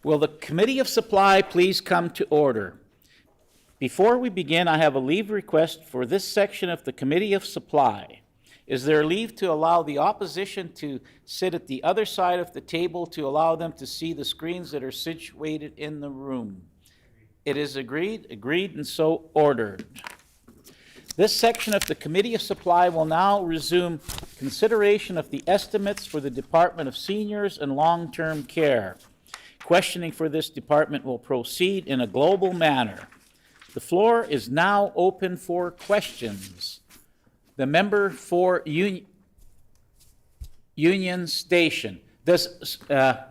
Will the Committee of Supply please come to order? Before we begin, I have a leave request for this section of the Committee of Supply. Is there leave to allow the opposition to sit at the other side of the table to allow them to see the screens that are situated in the room? It is agreed? Agreed and so ordered. This section of the Committee of Supply will now resume consideration of the estimates for the Department of Seniors and Long-Term Care. Questioning for this department will proceed in a global manner. The floor is now open for questions. The member for Union Station. Does the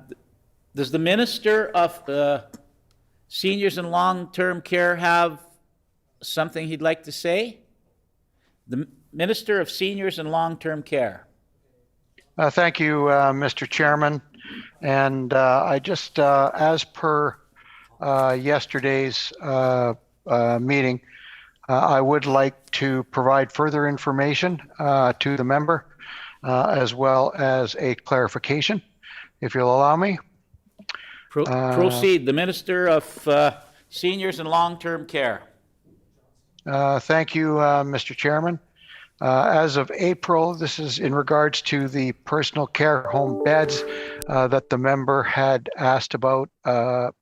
Minister of Seniors and Long-Term Care have something he'd like to say? The Minister of Seniors and Long-Term Care. Thank you, Mr. Chairman. And I just, as per yesterday's meeting, I would like to provide further information to the member, as well as a clarification, if you'll allow me. Proceed. The Minister of Seniors and Long-Term Care. Thank you, Mr. Chairman. As of April, this is in regards to the personal care home beds that the member had asked about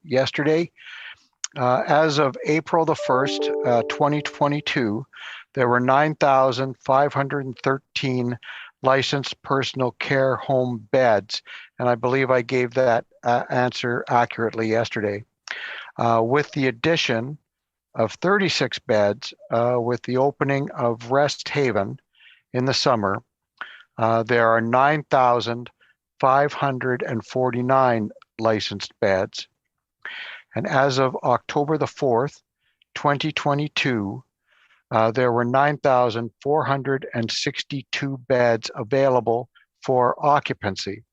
yesterday. As of April the 1st, 2022, there were 9,513 licensed personal care home beds, and I believe I gave that answer accurately yesterday. With the addition of 36 beds with the opening of Rest Haven in the summer, there are 9,549 licensed beds. And as of October the 4th, 2022, there were 9,462 beds available for occupancy.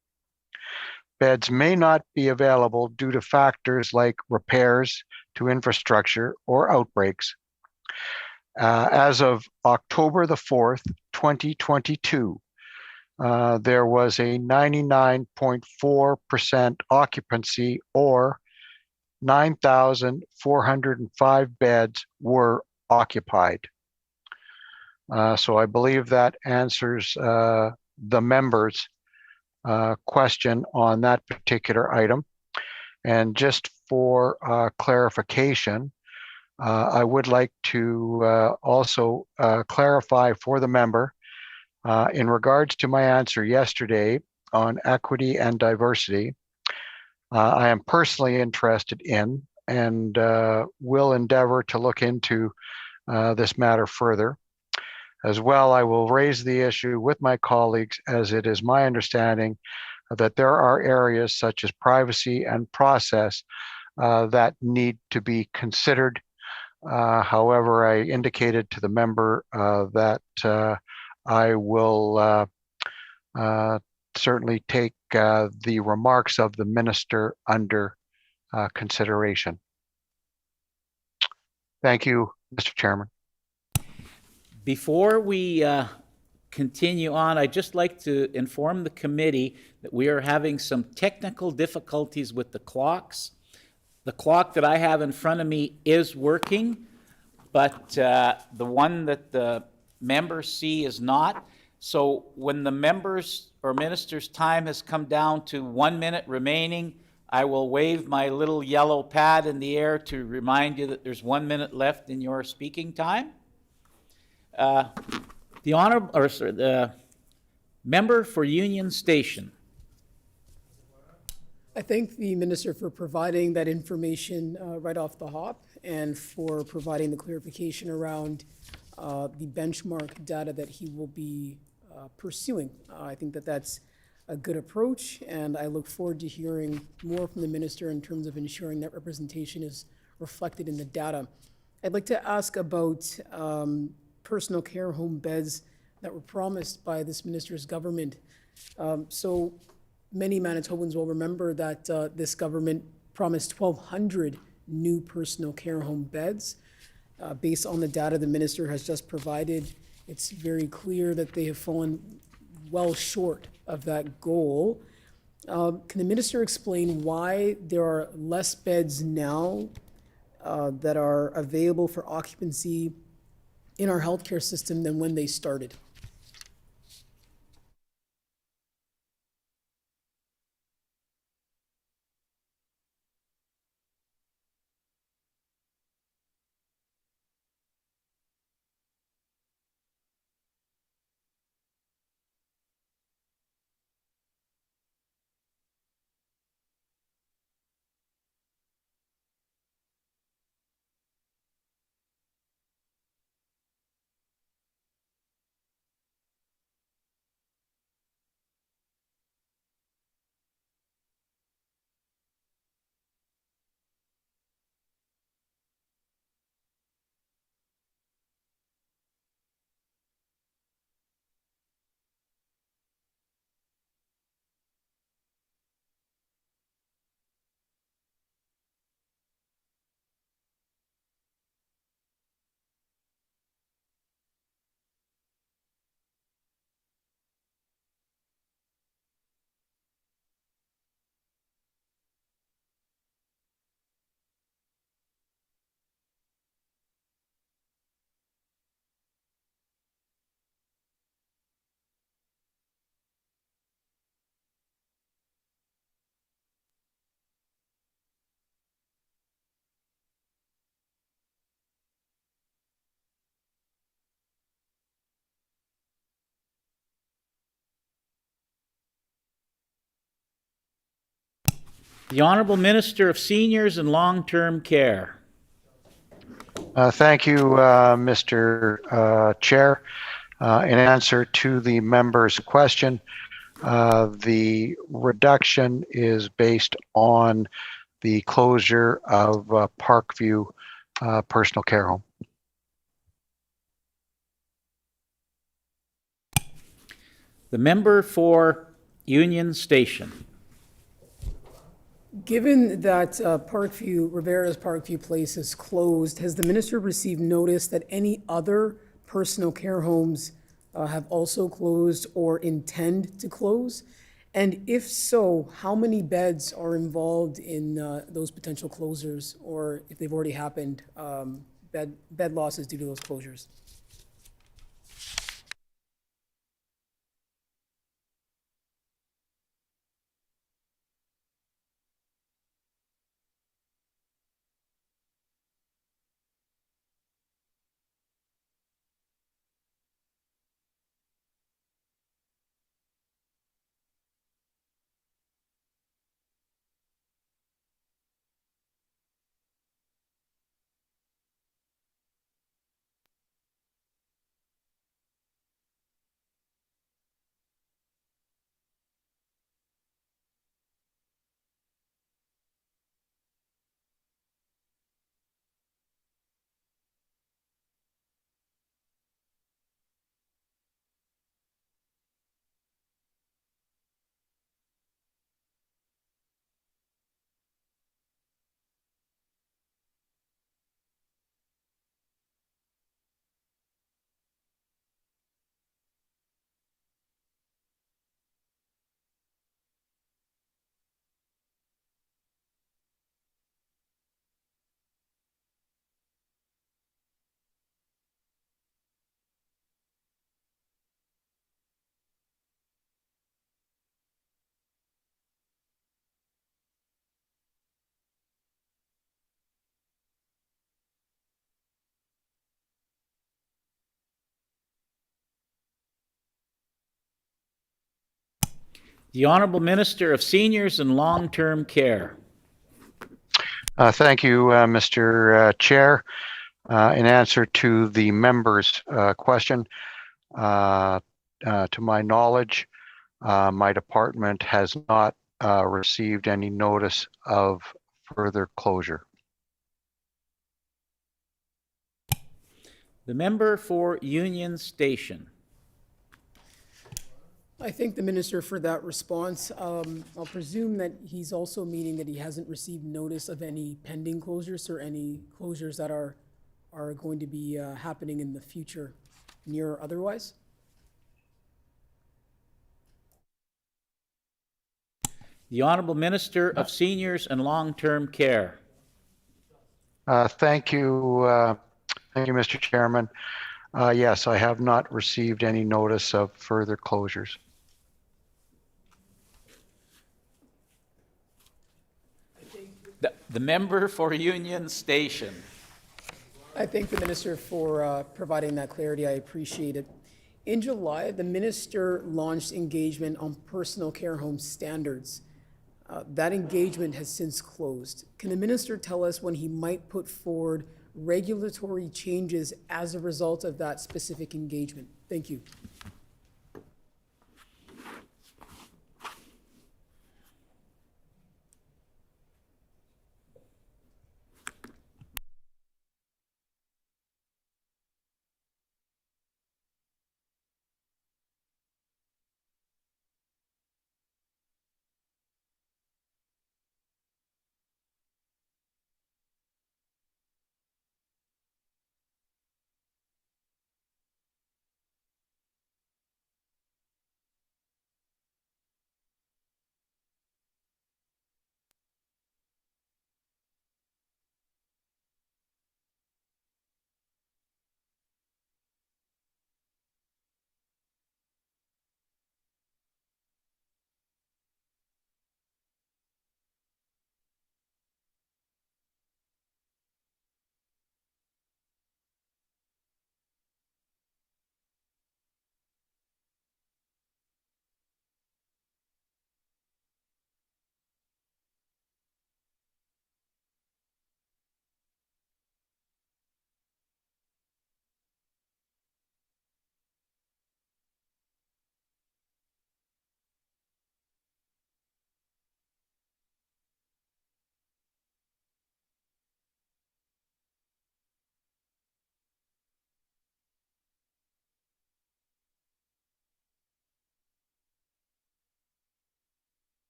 Beds may not be available due to factors like repairs to infrastructure or outbreaks. As of October the 4th, 2022, there was a 99.4% occupancy, or 9,405 beds were occupied. So I believe that answers the member's question on that particular item. And just for clarification, I would like to also clarify for the member in regards to my answer yesterday on equity and diversity. I am personally interested in and will endeavor to look into this matter further. As well, I will raise the issue with my colleagues, as it is my understanding that there are areas such as privacy and process that need to be considered. However, I indicated to the member that I will certainly take the remarks of the minister under consideration. Thank you, Mr. Chairman. Before we continue on, I'd just like to inform the committee that we are having some technical difficulties with the clocks. The clock that I have in front of me is working, but the one that the members see is not. So when the members or minister's time has come down to 1 minute remaining, I will wave my little yellow pad in the air to remind you that there's 1 minute left in your speaking time. The member for Union Station. I thank the minister for providing that information right off the hop, and for providing the clarification around the benchmark data that he will be pursuing. I think that that's a good approach, and I look forward to hearing more from the minister in terms of ensuring that representation is reflected in the data. I'd like to ask about personal care home beds that were promised by this minister's government. So many Manitobans will remember that this government promised 1,200 new personal care home beds. Based on the data the minister has just provided, it's very clear that they have fallen well short of that goal. Can the minister explain why there are less beds now that are available for occupancy in our healthcare system than when they started? The Honorable Minister of Seniors and Long-Term Care. Thank you, Mr. Chair. In answer to the member's question, the reduction is based on the closure of Parkview Personal Care Home. The member for Union Station. Given that Rivera's Parkview Place is closed, has the minister received notice that any other personal care homes have also closed or intend to close? And if so, how many beds are involved in those potential closures, or if they've already happened, bed losses due to those closures? The Honorable Minister of Seniors and Long-Term Care. Thank you, Mr. Chair. In answer to the member's question, to my knowledge, my department has not received any notice of further closure. The member for Union Station. I thank the minister for that response. I'll presume that he's also meaning that he hasn't received notice of any pending closures or any closures that are going to be happening in the future, near or otherwise. The Honorable Minister of Seniors and Long-Term Care. Thank you, Mr. Chairman. Yes, I have not received any notice of further closures. The member for Union Station. I thank the minister for providing that clarity. I appreciate it. In July, the minister launched engagement on personal care home standards. That engagement has since closed. Can the minister tell us when he might put forward regulatory changes as a result of that specific engagement? Thank you.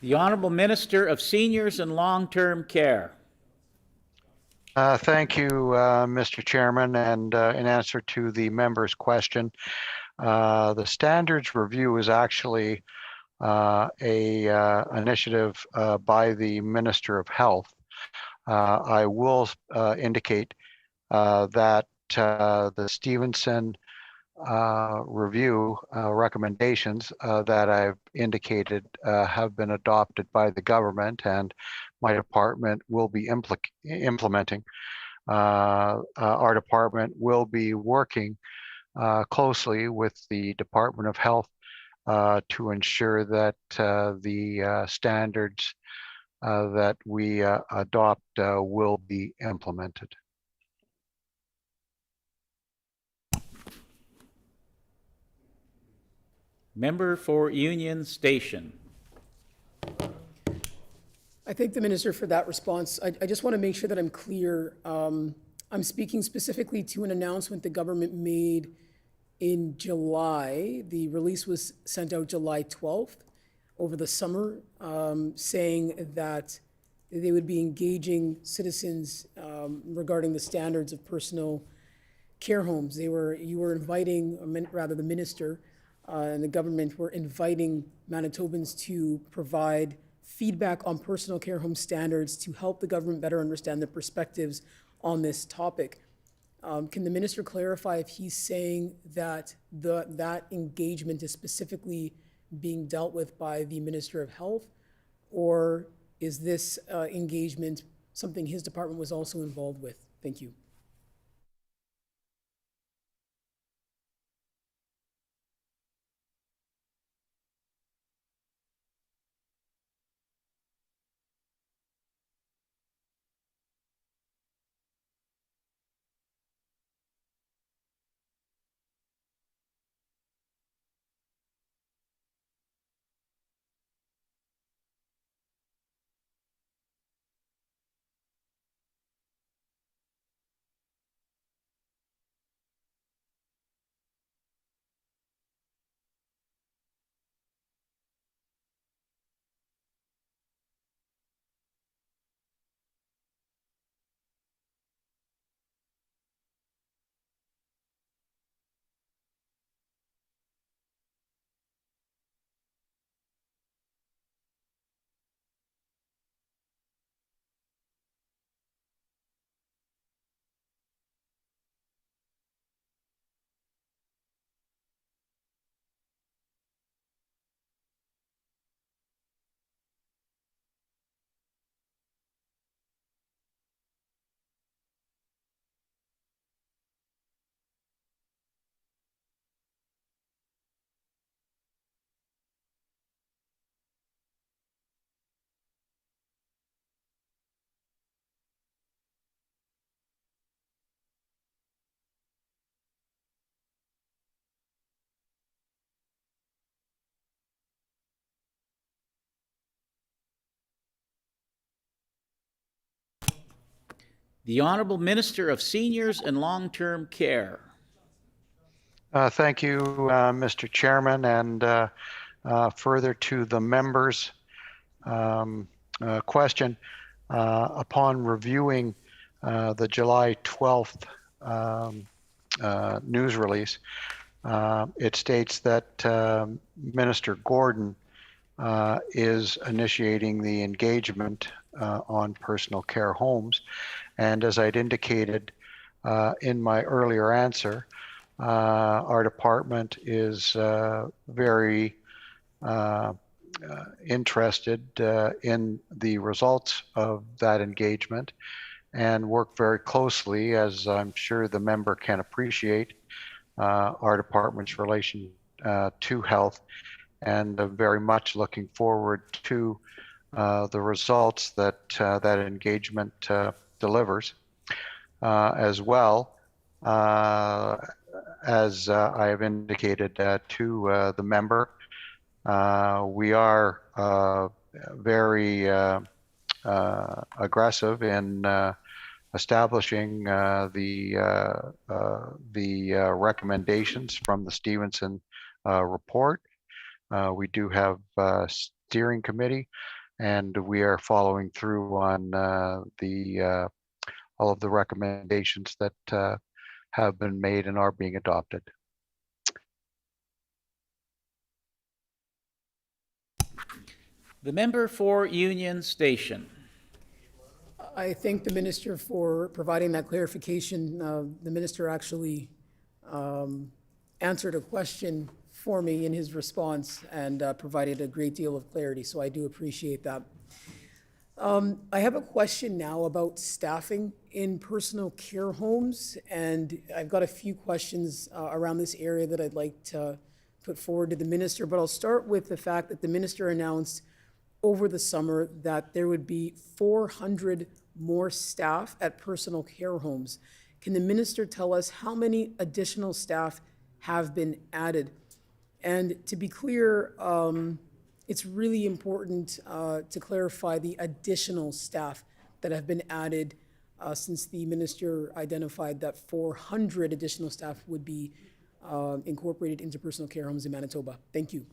The Honorable Minister of Seniors and Long-Term Care. Thank you, Mr. Chairman. And in answer to the member's question, the standards review is actually a initiative by the Minister of Health. I will indicate that the Stevenson review recommendations that I've indicated have been adopted by the government, and my department will be implementing. Our department will be working closely with the Department of Health to ensure that the standards that we adopt will be implemented. Member for Union Station. I thank the minister for that response. I just want to make sure that I'm clear. I'm speaking specifically to an announcement the government made in July. The release was sent out July 12th over the summer, saying that they would be engaging citizens regarding the standards of personal care homes. You were inviting, rather the minister and the government were inviting Manitobans to provide feedback on personal care home standards to help the government better understand the perspectives on this topic. Can the minister clarify if he's saying that that engagement is specifically being dealt with by the Minister of Health, or is this engagement something his department was also involved with? Thank you. The Honorable Minister of Seniors and Long-Term Care. Thank you, Mr. Chairman, and further to the members' question, upon reviewing the July 12th news release, it states that Minister Gordon is initiating the engagement on personal care homes. And as I'd indicated in my earlier answer, our department is very interested in the results of that engagement and work very closely, as I'm sure the member can appreciate, our department's relation to health, and very much looking forward to the results that that engagement delivers. As well, as I have indicated to the member, we are very aggressive in establishing the recommendations from the Stevenson report. We do have a steering committee, and we are following through on all of the recommendations that have been made and are being adopted. The member for Union Station. I thank the minister for providing that clarification. The minister actually answered a question for me in his response and provided a great deal of clarity, so I do appreciate that. I have a question now about staffing in personal care homes, and I've got a few questions around this area that I'd like to put forward to the minister, but I'll start with the fact that the minister announced over the summer that there would be 400 more staff at personal care homes. Can the minister tell us how many additional staff have been added? And to be clear, it's really important to clarify the additional staff that have been added since the minister identified that 400 additional staff would be incorporated into personal care homes in Manitoba. Thank you.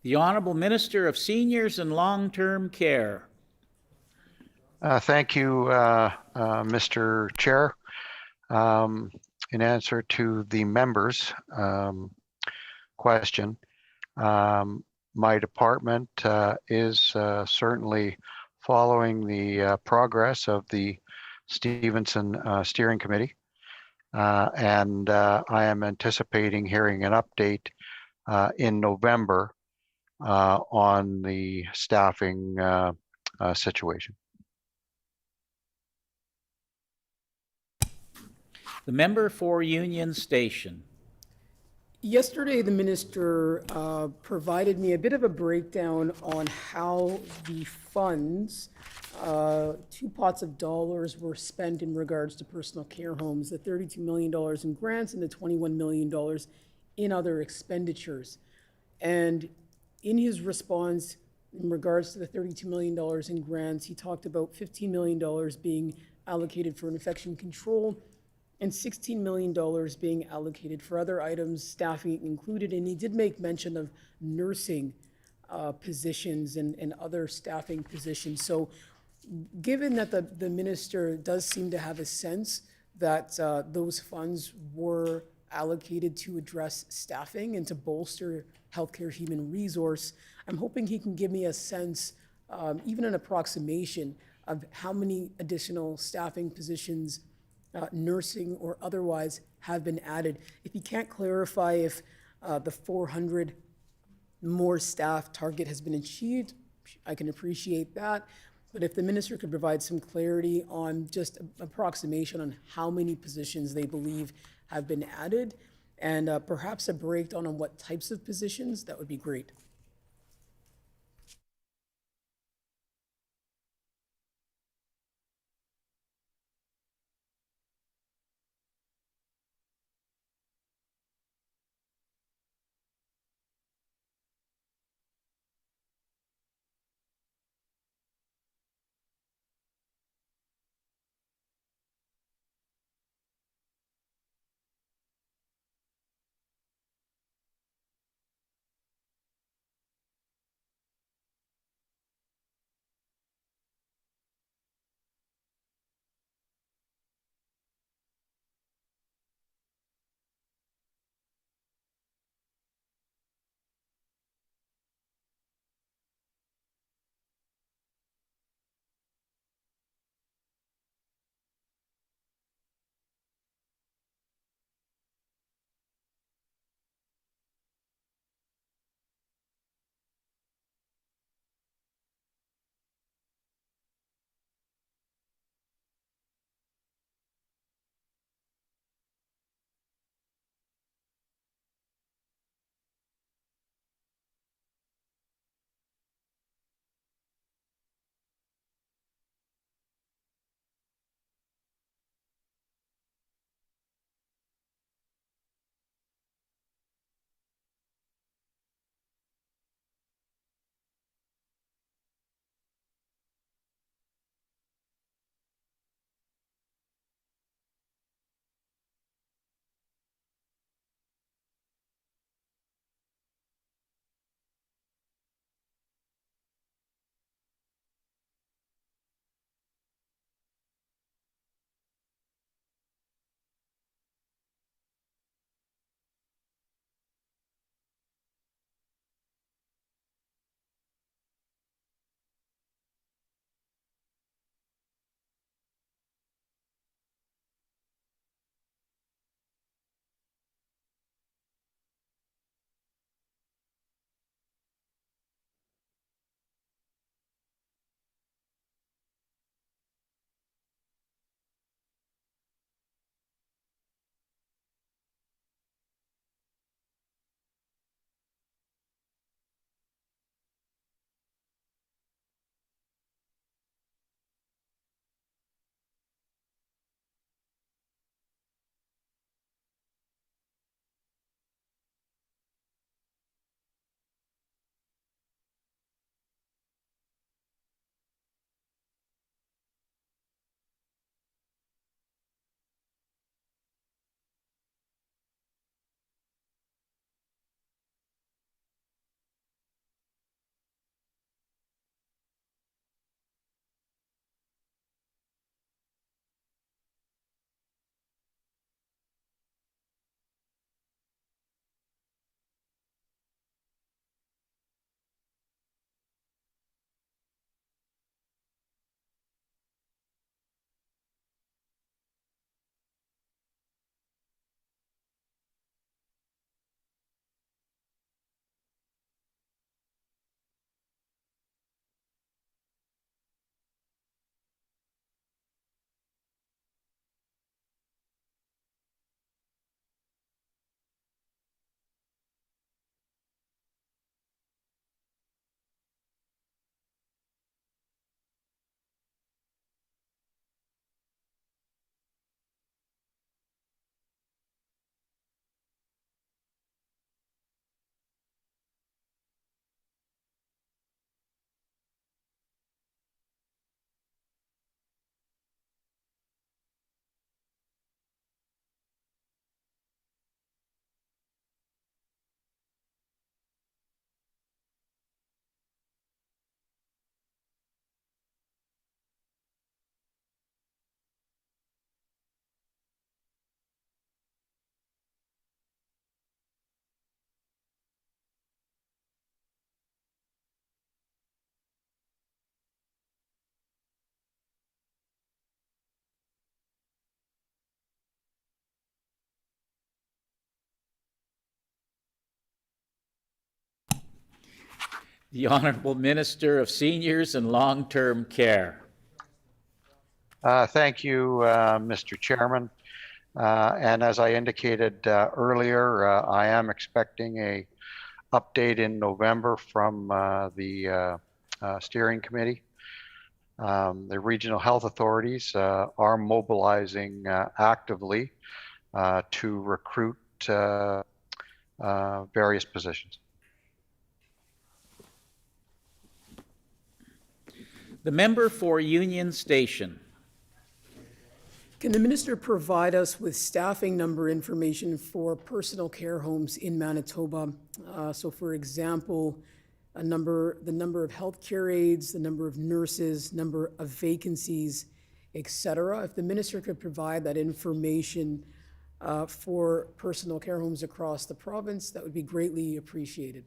The Honorable Minister of Seniors and Long-Term Care. Thank you, Mr. Chair. In answer to the members' question, my department is certainly following the progress of the Stevenson Steering Committee. And I am anticipating hearing an update in November on the staffing situation. The member for Union Station. Yesterday, the minister provided me a bit of a breakdown on how the funds, 2 pots of dollars were spent in regards to personal care homes, the $32 million in grants and the $21 million in other expenditures. And in his response, in regards to the $32 million in grants, he talked about $15 million being allocated for infection control and $16 million being allocated for other items, staffing included. And he did make mention of nursing positions and other staffing positions. So given that the minister does seem to have a sense that those funds were allocated to address staffing and to bolster healthcare human resource, I'm hoping he can give me a sense, even an approximation, of how many additional staffing positions, nursing or otherwise, have been added. If you can't clarify if the 400 more staff target has been achieved, I can appreciate that. But if the minister could provide some clarity on just approximation on how many positions they believe have been added, and perhaps a breakdown on what types of positions, that would be great. The Honorable Minister of Seniors and Long-Term Care. Thank you, Mr. Chairman. And as I indicated earlier, I am expecting a update in November from the steering committee. The regional health authorities are mobilizing actively to recruit various positions. The member for Union Station. Can the minister provide us with staffing number information for personal care homes in Manitoba? So for example, the number of healthcare aides, the number of nurses, number of vacancies, et cetera. If the minister could provide that information for personal care homes across the province, that would be greatly appreciated.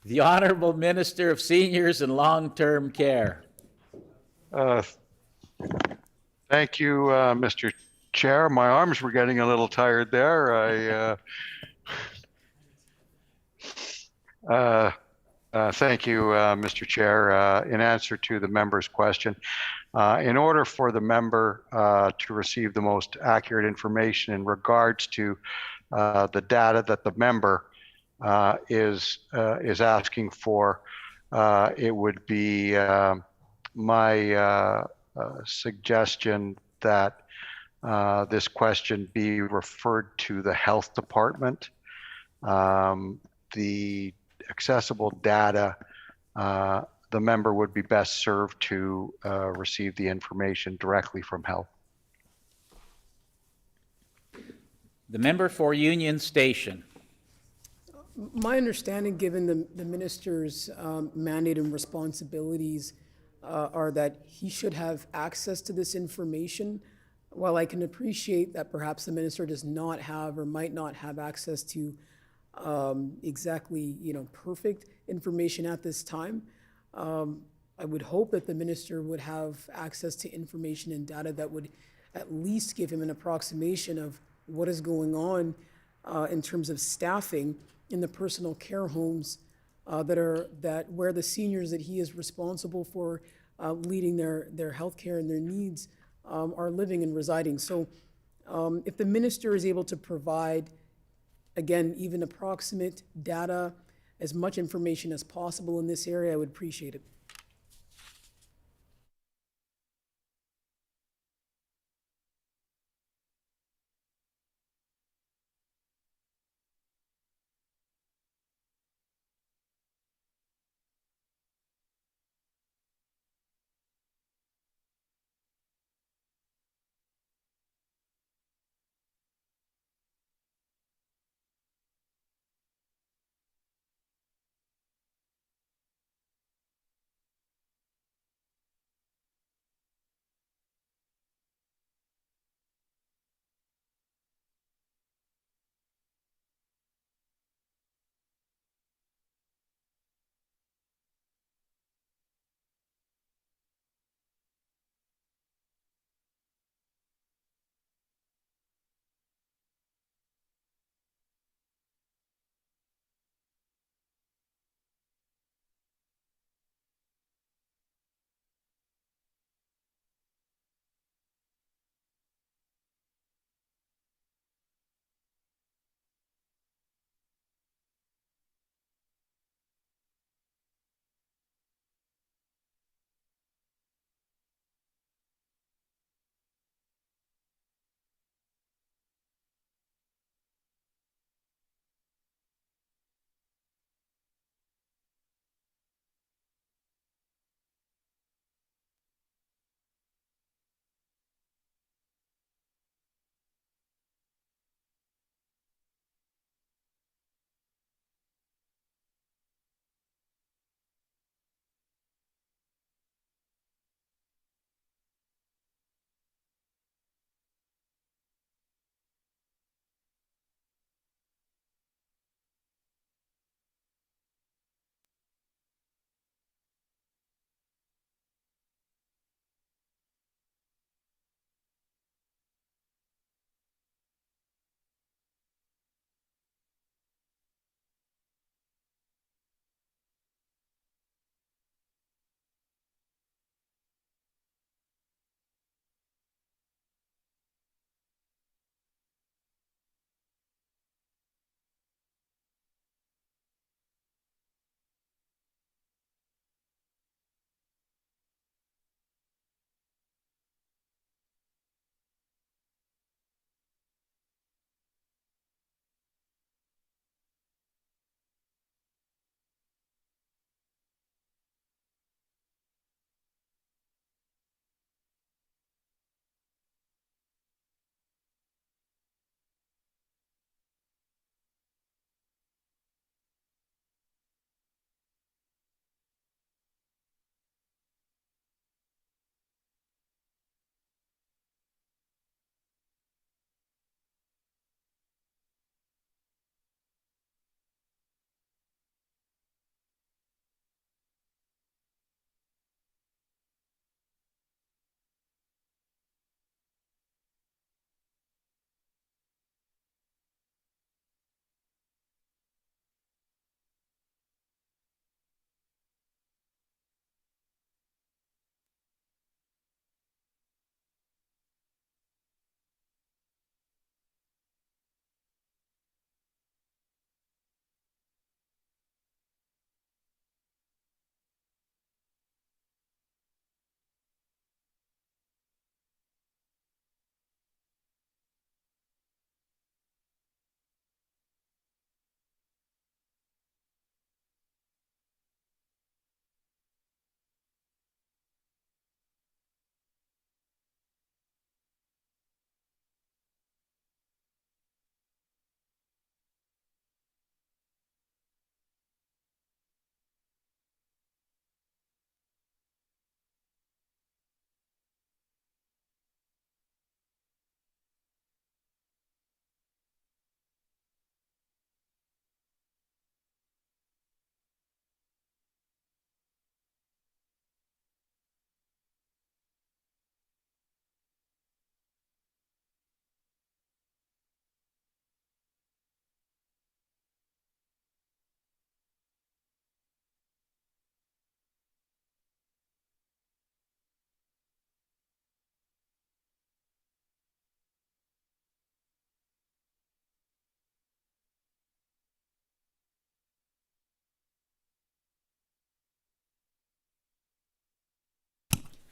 The Honorable Minister of Seniors and Long-Term Care. Thank you, Mr. Chair. My arms were getting a little tired there. Thank you, Mr. Chair. In answer to the member's question, in order for the member to receive the most accurate information in regards to the data that the member is asking for, it would be my suggestion that this question be referred to the health department. The accessible data, the member would be best served to receive the information directly from health. The member for Union Station. My understanding, given the minister's mandate and responsibilities, are that he should have access to this information. While I can appreciate that perhaps the minister does not have or might not have access to exactly, perfect information at this time, I would hope that the minister would have access to information and data that would at least give him an approximation of what is going on in terms of staffing in the personal care homes where the seniors that he is responsible for leading their health care and their needs are living and residing. So if the minister is able to provide, again, even approximate data, as much information as possible in this area, I would appreciate it.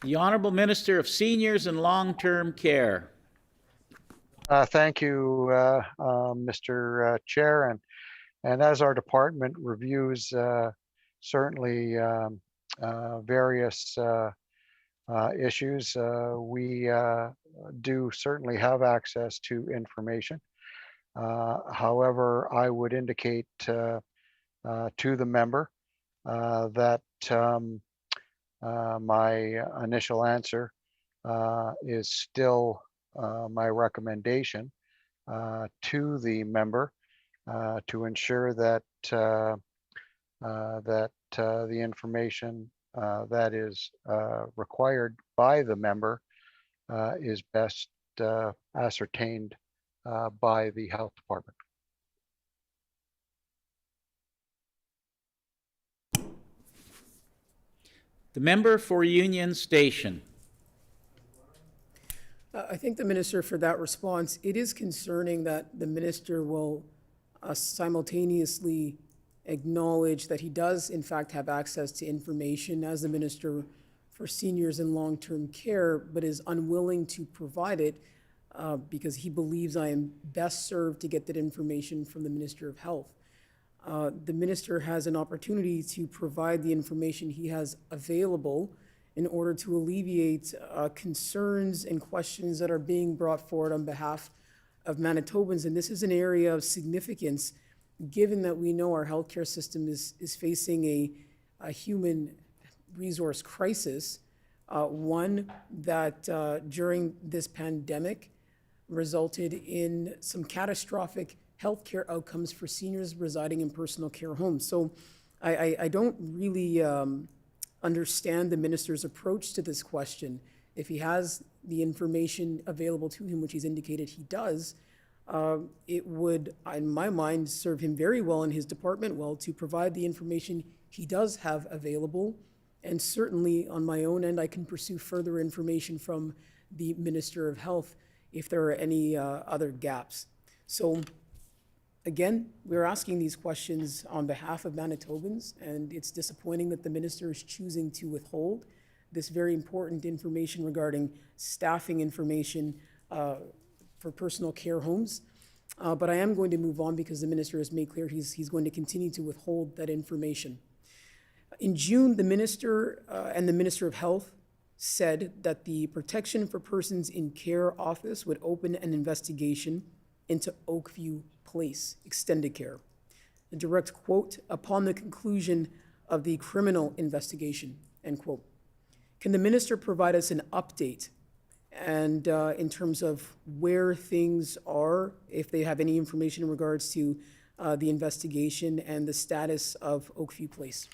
The Honorable Minister of Seniors and Long-Term Care. Thank you, Mr. Chair, and as our department reviews certainly various issues, we do certainly have access to information. However, I would indicate to the member that my initial answer is still my recommendation to the member to ensure that the information that is required by the member is best ascertained by the health department. The member for Union Station. I thank the minister for that response. It is concerning that the minister will simultaneously acknowledge that he does in fact have access to information as the Minister for Seniors and Long-Term Care, but is unwilling to provide it because he believes I am best served to get that information from the Minister of Health. The minister has an opportunity to provide the information he has available in order to alleviate concerns and questions that are being brought forward on behalf of Manitobans. And this is an area of significance, given that we know our healthcare system is facing a human resource crisis, one that during this pandemic resulted in some catastrophic healthcare outcomes for seniors residing in personal care homes. So I don't really understand the minister's approach to this question. If he has the information available to him, which he's indicated he does, it would, in my mind, serve him very well and his department well to provide the information he does have available. And certainly on my own end, I can pursue further information from the Minister of Health if there are any other gaps. So again, we're asking these questions on behalf of Manitobans, and it's disappointing that the minister is choosing to withhold this very important information regarding staffing information for personal care homes. But I am going to move on because the minister has made clear he's going to continue to withhold that information. In June, the minister and the Minister of Health said that the Protection for Persons in Care Office would open an investigation into Oakview Place extended care. A direct quote, upon the conclusion of the criminal investigation, end quote. Can the minister provide us an update and in terms of where things are, if they have any information in regards to the investigation and the status of Oakview Place?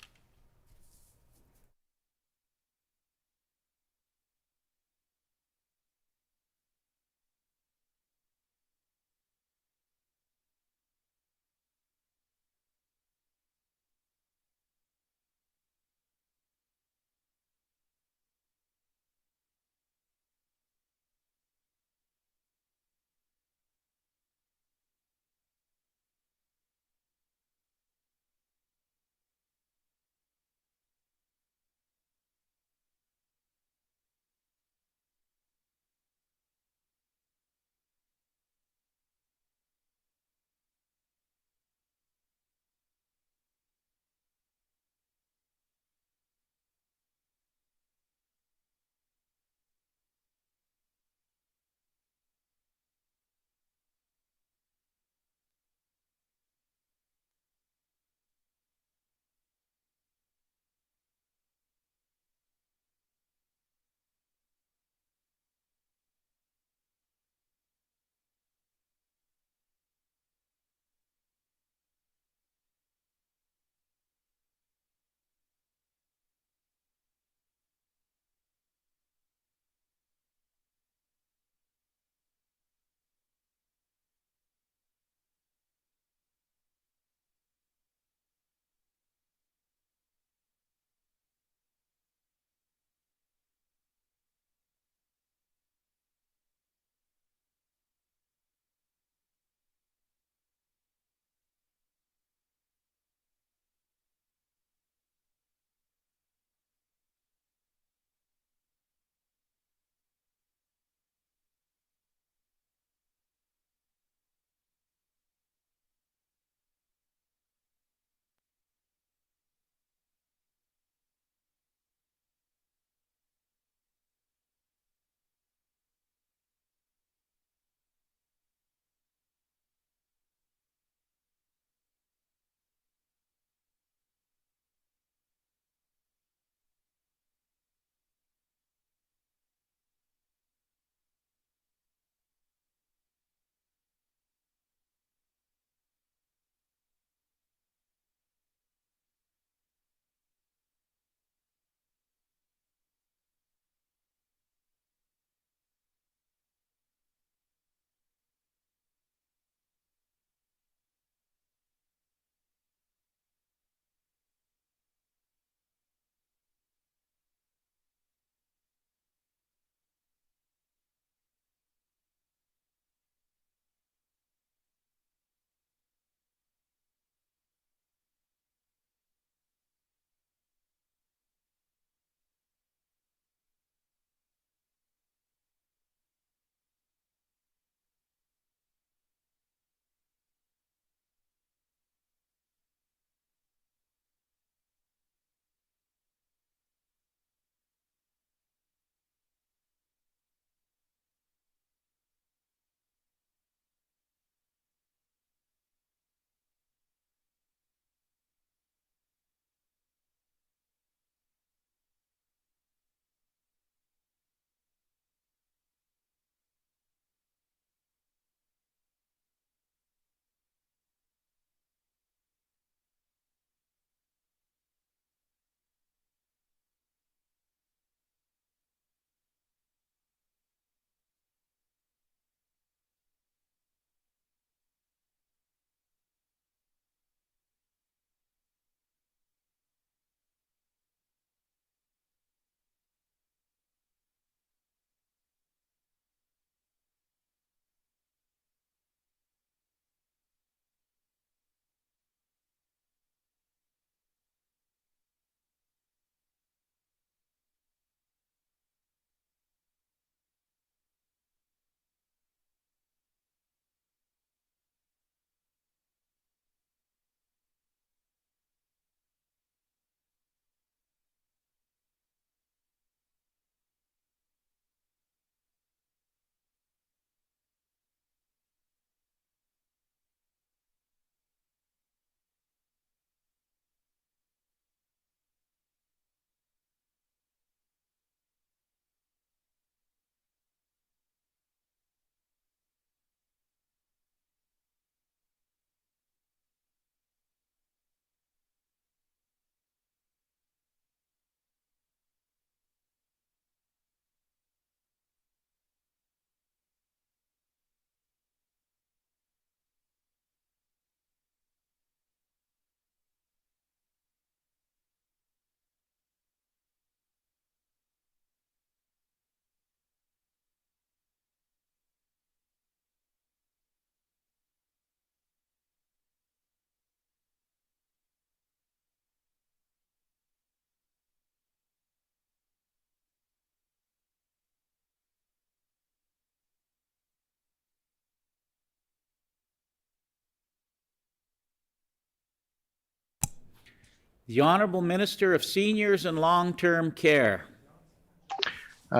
The Honorable Minister of Seniors and Long-Term Care.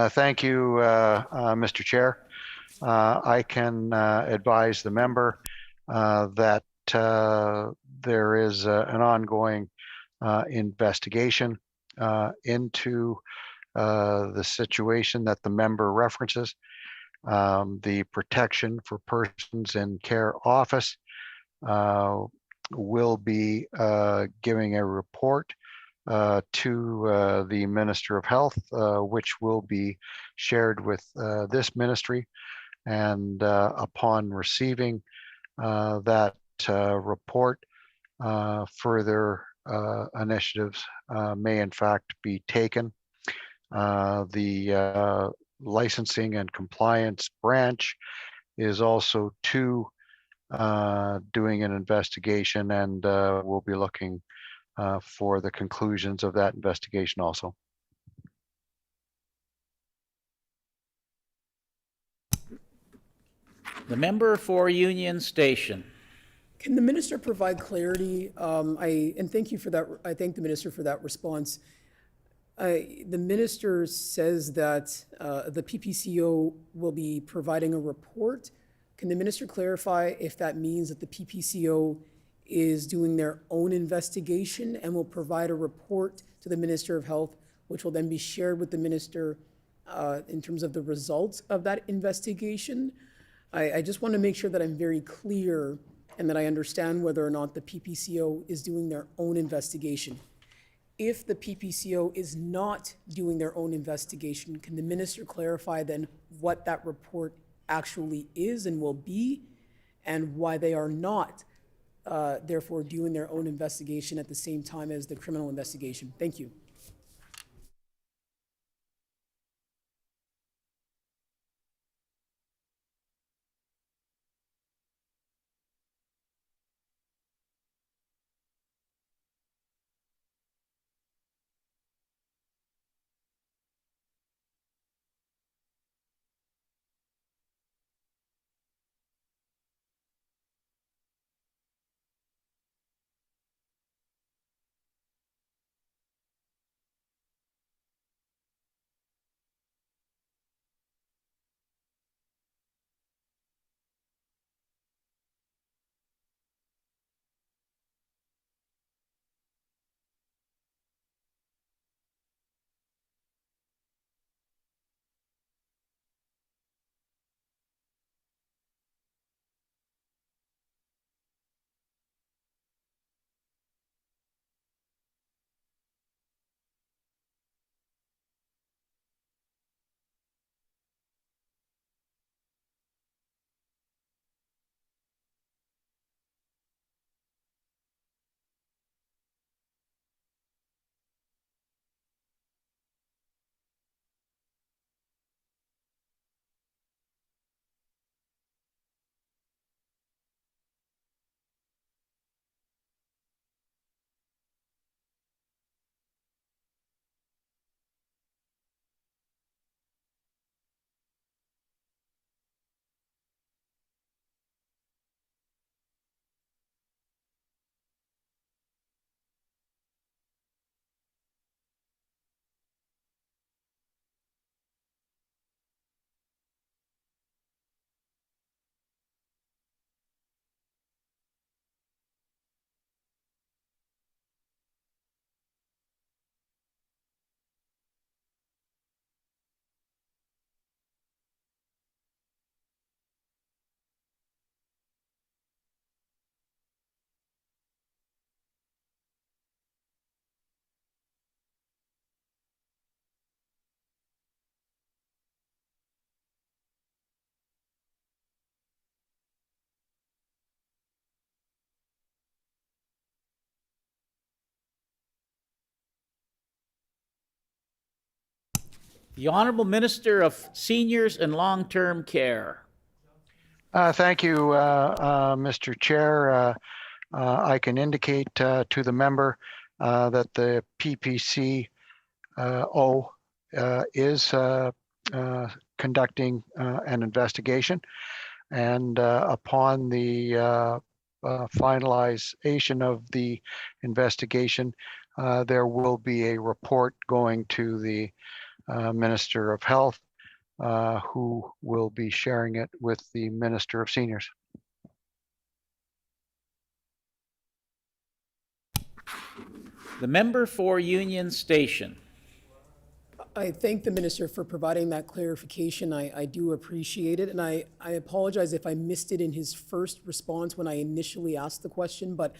Thank you, Mr. Chair. I can advise the member that there is an ongoing investigation into the situation that the member references, the Protection for Persons in Care Office will be giving a report to the Minister of Health, which will be shared with this ministry. And upon receiving that report, further initiatives may in fact be taken. The licensing and compliance branch is also doing an investigation, and we'll be looking for the conclusions of that investigation also. The member for Union Station. Can the minister provide clarity? And thank you for that. I thank the minister for that response. The minister says that the PPCO will be providing a report. Can the minister clarify if that means that the PPCO is doing their own investigation and will provide a report to the Minister of Health, which will then be shared with the minister in terms of the results of that investigation? I just want to make sure that I'm very clear and that I understand whether or not the PPCO is doing their own investigation. If the PPCO is not doing their own investigation, can the minister clarify then what that report actually is and will be, and why they are not therefore doing their own investigation at the same time as the criminal investigation? Thank you. The Honorable Minister of Seniors and Long-Term Care. Thank you, Mr. Chair. I can indicate to the member that the PPCO is conducting an investigation, and upon the finalization of the investigation, there will be a report going to the Minister of Health, who will be sharing it with the Minister of Seniors. The member for Union Station. I thank the minister for providing that clarification. I do appreciate it, and I apologize if I missed it in his first response when I initially asked the question, but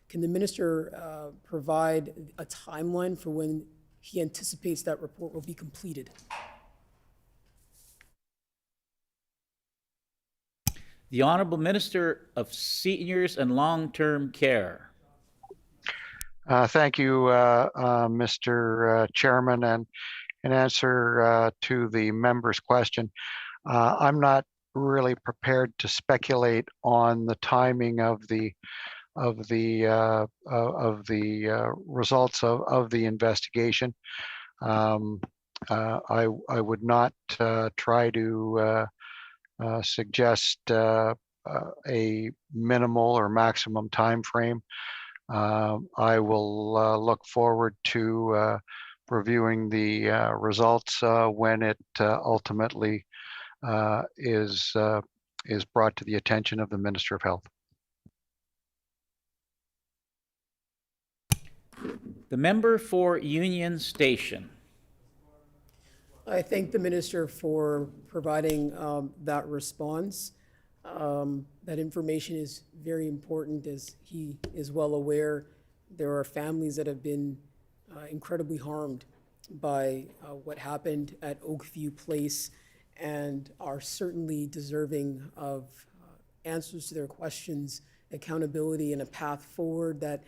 can the minister provide a timeline for when he anticipates that report will be completed? The Honorable Minister of Seniors and Long-Term Care. Thank you, Mr. Chairman, and in answer to the member's question, I'm not really prepared to speculate on the timing of the results of the investigation. I would not try to suggest a minimal or maximum time frame. I will look forward to reviewing the results when it ultimately is brought to the attention of the Minister of Health. The member for Union Station. I thank the minister for providing that response. That information is very important. As he is well aware, there are families that have been incredibly harmed by what happened at Oakview Place and are certainly deserving of answers to their questions, accountability, and a path forward that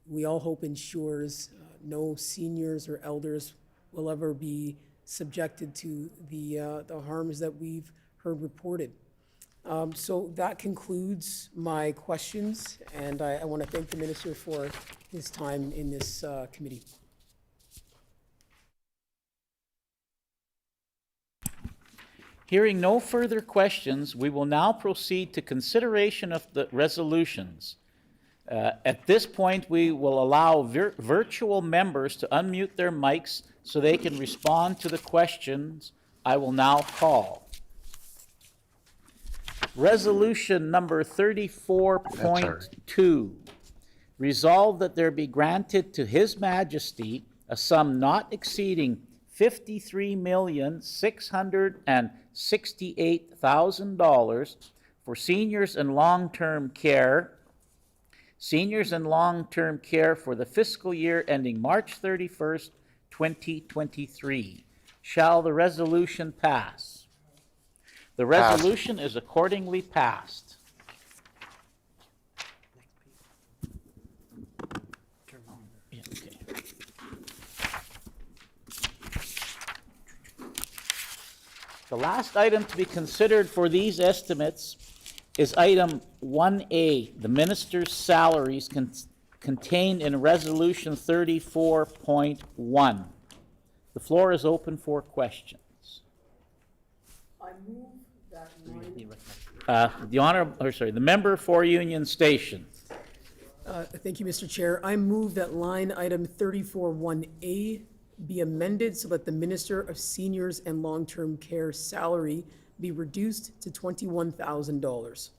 we all hope ensures no seniors or elders will ever be subjected to the harms that we've heard reported. So that concludes my questions, and I want to thank the minister for his time in this committee. Hearing no further questions, we will now proceed to consideration of the resolutions. At this point, we will allow virtual members to unmute their mics so they can respond to the questions I will now call. Resolution number 34.2. Resolve that there be granted to His Majesty a sum not exceeding $53,668,000 for seniors and long-term care for the fiscal year ending March 31st, 2023. Shall the resolution pass? The resolution is accordingly passed. Yeah, okay. The last item to be considered for these estimates is item 1A, the minister's salaries contained in Resolution 34.1. The floor is open for questions. I move that The member for Union Station. Thank you, Mr. Chair. I move that line item 34.1A be amended so that the Minister of Seniors and Long-Term Care salary be reduced to $21,000.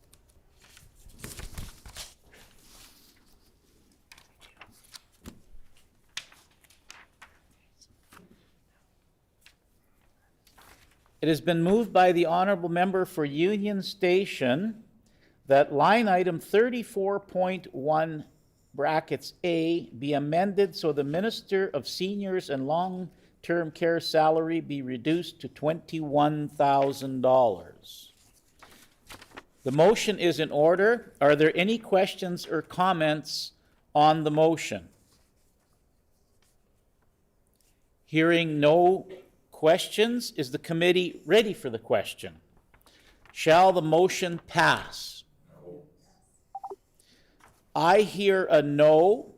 It has been moved by the honorable member for Union Station that line item 34.1 brackets A be amended so the Minister of Seniors and Long-Term Care salary be reduced to $21,000. The motion is in order. Are there any questions or comments on the motion? Hearing no questions, is the committee ready for the question? Shall the motion pass? No. I hear a no.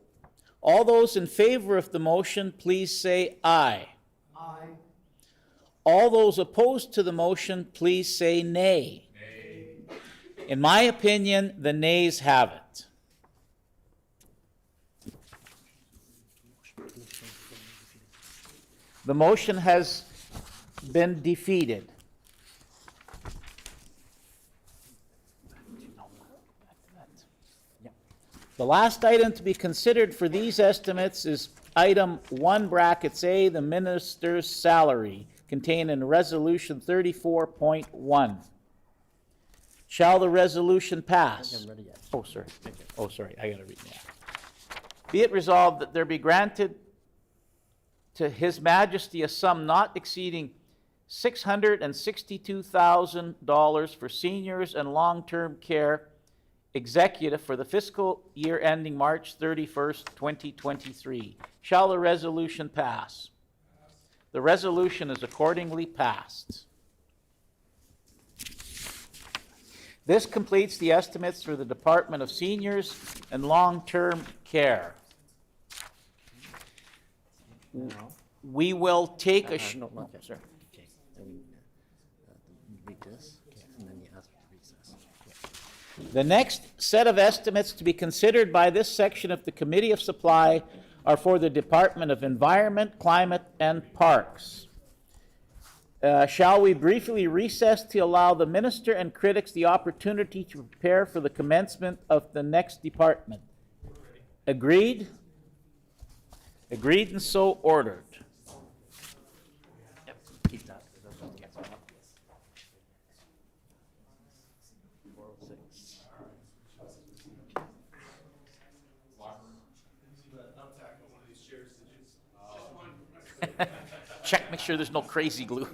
All those in favor of the motion, please say aye. Aye. All those opposed to the motion, please say nay. Nay. In my opinion, the nays have it. The motion has been defeated. The last item to be considered for these estimates is item 1 brackets A, the minister's salary, contained in Resolution 34.1. Shall the resolution pass? Oh, sorry. Oh, sorry, I gotta read that. Be it resolved that there be granted to His Majesty a sum not exceeding $662,000 for seniors and long-term care executive for the fiscal year ending March 31st, 2023. Shall the resolution pass? The resolution is accordingly passed. This completes the estimates for the Department of Seniors and Long-Term Care. We will take a... No, not yet. Sure. Okay. Then read this, and then you ask for recess. The next set of estimates to be considered by this section of the Committee of Supply are for the Department of Environment, Climate, and Parks. Shall we briefly recess to allow the minister and critics the opportunity to prepare for the commencement of the next department? Agreed? Agreed and so ordered. Yep, keep that. That's what gets on. 406. Check, make sure there's no crazy glue.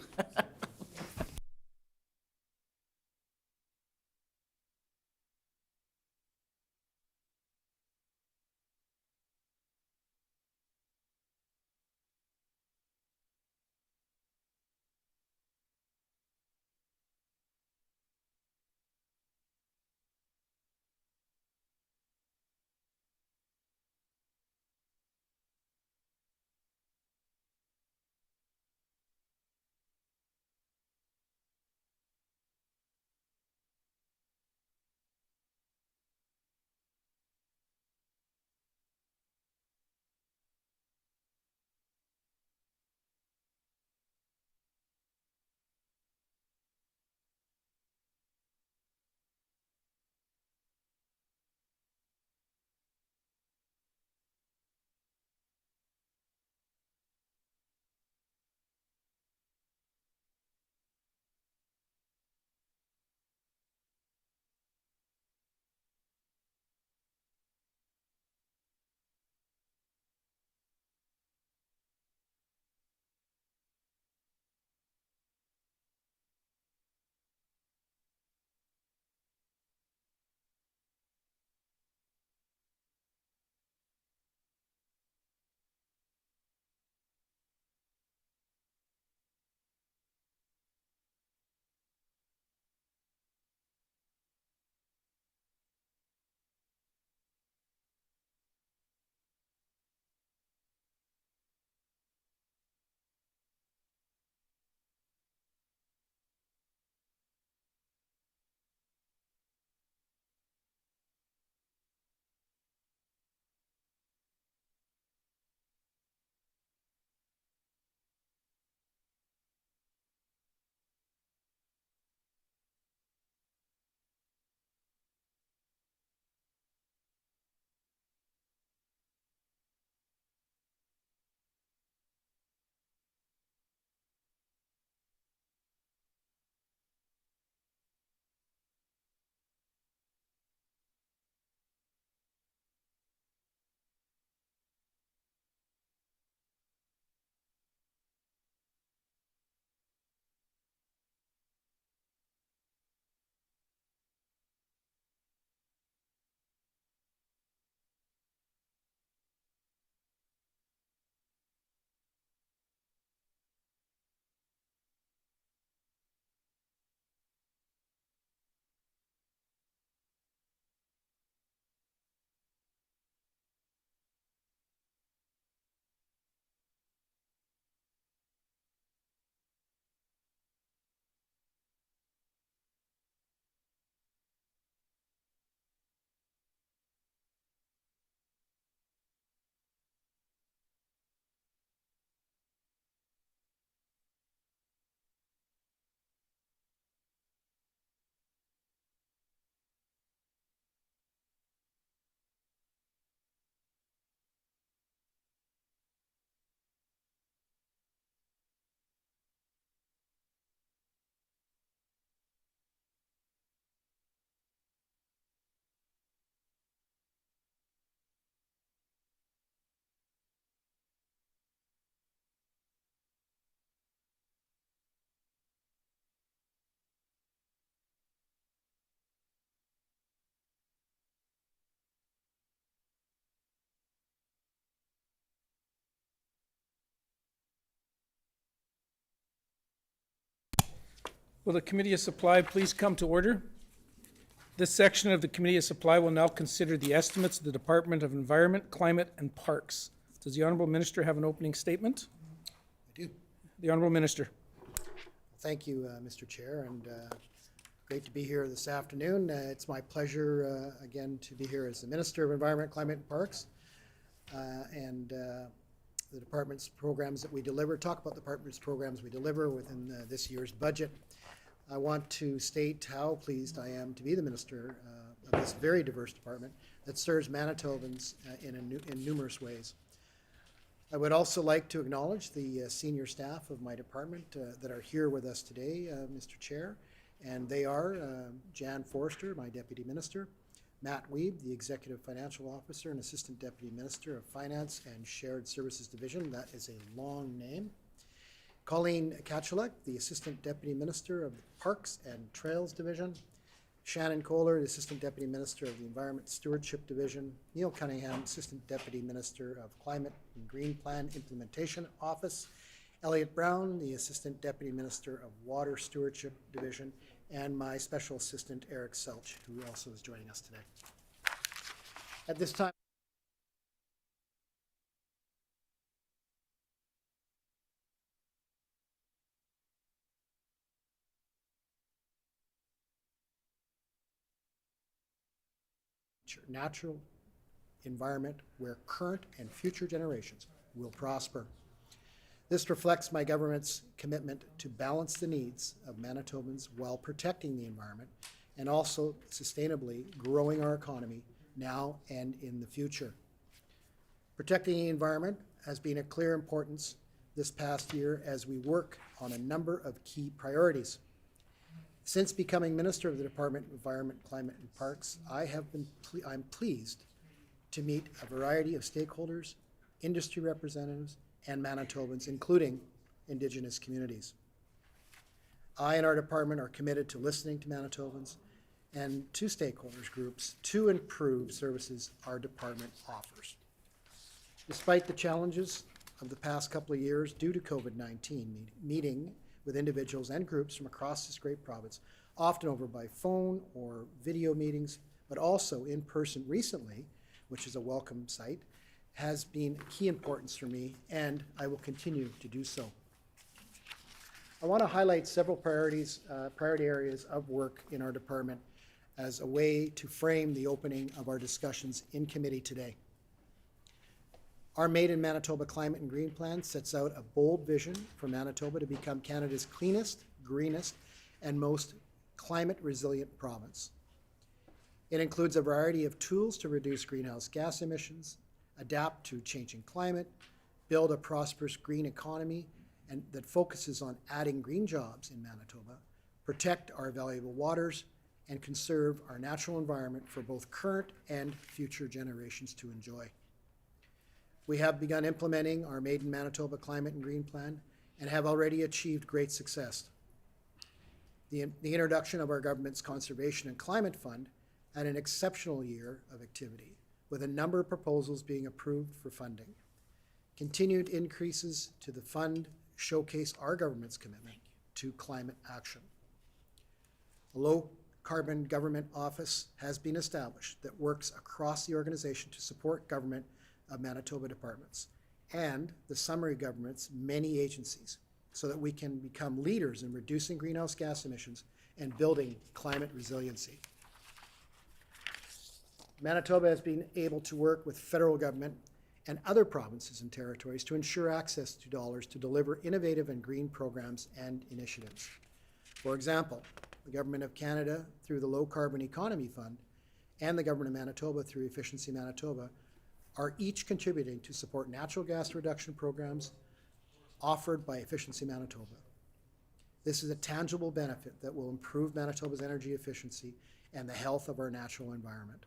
Will the Committee of Supply please come to order? This section of the Committee of Supply will now consider the estimates of the Department of Environment, Climate, and Parks. Does the Honourable Minister have an opening statement? I do. The Honourable Minister. Thank you, Mr. Chair, and great to be here this afternoon. It's my pleasure, again, to be here as the Minister of Environment, Climate, and Parks, and the department's programs that we deliver, talk about the department's programs we deliver within this year's budget. I want to state how pleased I am to be the Minister of this very diverse department that serves Manitobans in numerous ways. I would also like to acknowledge the senior staff of my department that are here with us today, Mr. Chair, and they are Jan Forrester, my Deputy Minister, Matt Weeb, the Executive Financial Officer and Assistant Deputy Minister of Finance and Shared Services Division. That is a long name. Colleen Kachalek, the Assistant Deputy Minister of the Parks and Trails Division. Shannon Kohler, the Assistant Deputy Minister of the Environment Stewardship Division. Neil Cunningham, Assistant Deputy Minister of Climate and Green Plan Implementation Office. Elliot Brown, the Assistant Deputy Minister of Water Stewardship Division, and my Special Assistant Eric Selch, who also is joining us today. At this time, natural environment where current and future generations will prosper. This reflects my government's commitment to balance the needs of Manitobans while protecting the environment and also sustainably growing our economy now and in the future. Protecting the environment has been a clear importance this past year as we work on a number of key priorities. Since becoming Minister of the Department of Environment, Climate and Parks, I'm pleased to meet a variety of stakeholders, industry representatives, and Manitobans, including Indigenous communities. I and our department are committed to listening to Manitobans and to stakeholders groups to improve services our department offers. Despite the challenges of the past couple of years due to COVID-19, meeting with individuals and groups from across this great province, often over by phone or video meetings, but also in person recently, which is a welcome sight, has been key importance for me, and I will continue to do so. I want to highlight several priority areas of work in our department as a way to frame the opening of our discussions in committee today. Our Made in Manitoba Climate and Green Plan sets out a bold vision for Manitoba to become Canada's cleanest, greenest, and most climate-resilient province. It includes a variety of tools to reduce greenhouse gas emissions, adapt to changing climate, build a prosperous green economy and that focuses on adding green jobs in Manitoba, protect our valuable waters, and conserve our natural environment for both current and future generations to enjoy. We have begun implementing our Made in Manitoba Climate and Green Plan and have already achieved great success. The introduction of our government's Conservation and Climate Fund had an exceptional year of activity, with a number of proposals being approved for funding. Continued increases to the fund showcase our government's commitment to climate action. A low-carbon government office has been established that works across the organization to support government of Manitoba departments and the summary government's many agencies so that we can become leaders in reducing greenhouse gas emissions and building climate resiliency. Manitoba has been able to work with federal government and other provinces and territories to ensure access to dollars to deliver innovative and green programs and initiatives. For example, the Government of Canada through the Low Carbon Economy Fund and the Government of Manitoba through Efficiency Manitoba are each contributing to support natural gas reduction programs offered by Efficiency Manitoba. This is a tangible benefit that will improve Manitoba's energy efficiency and the health of our natural environment.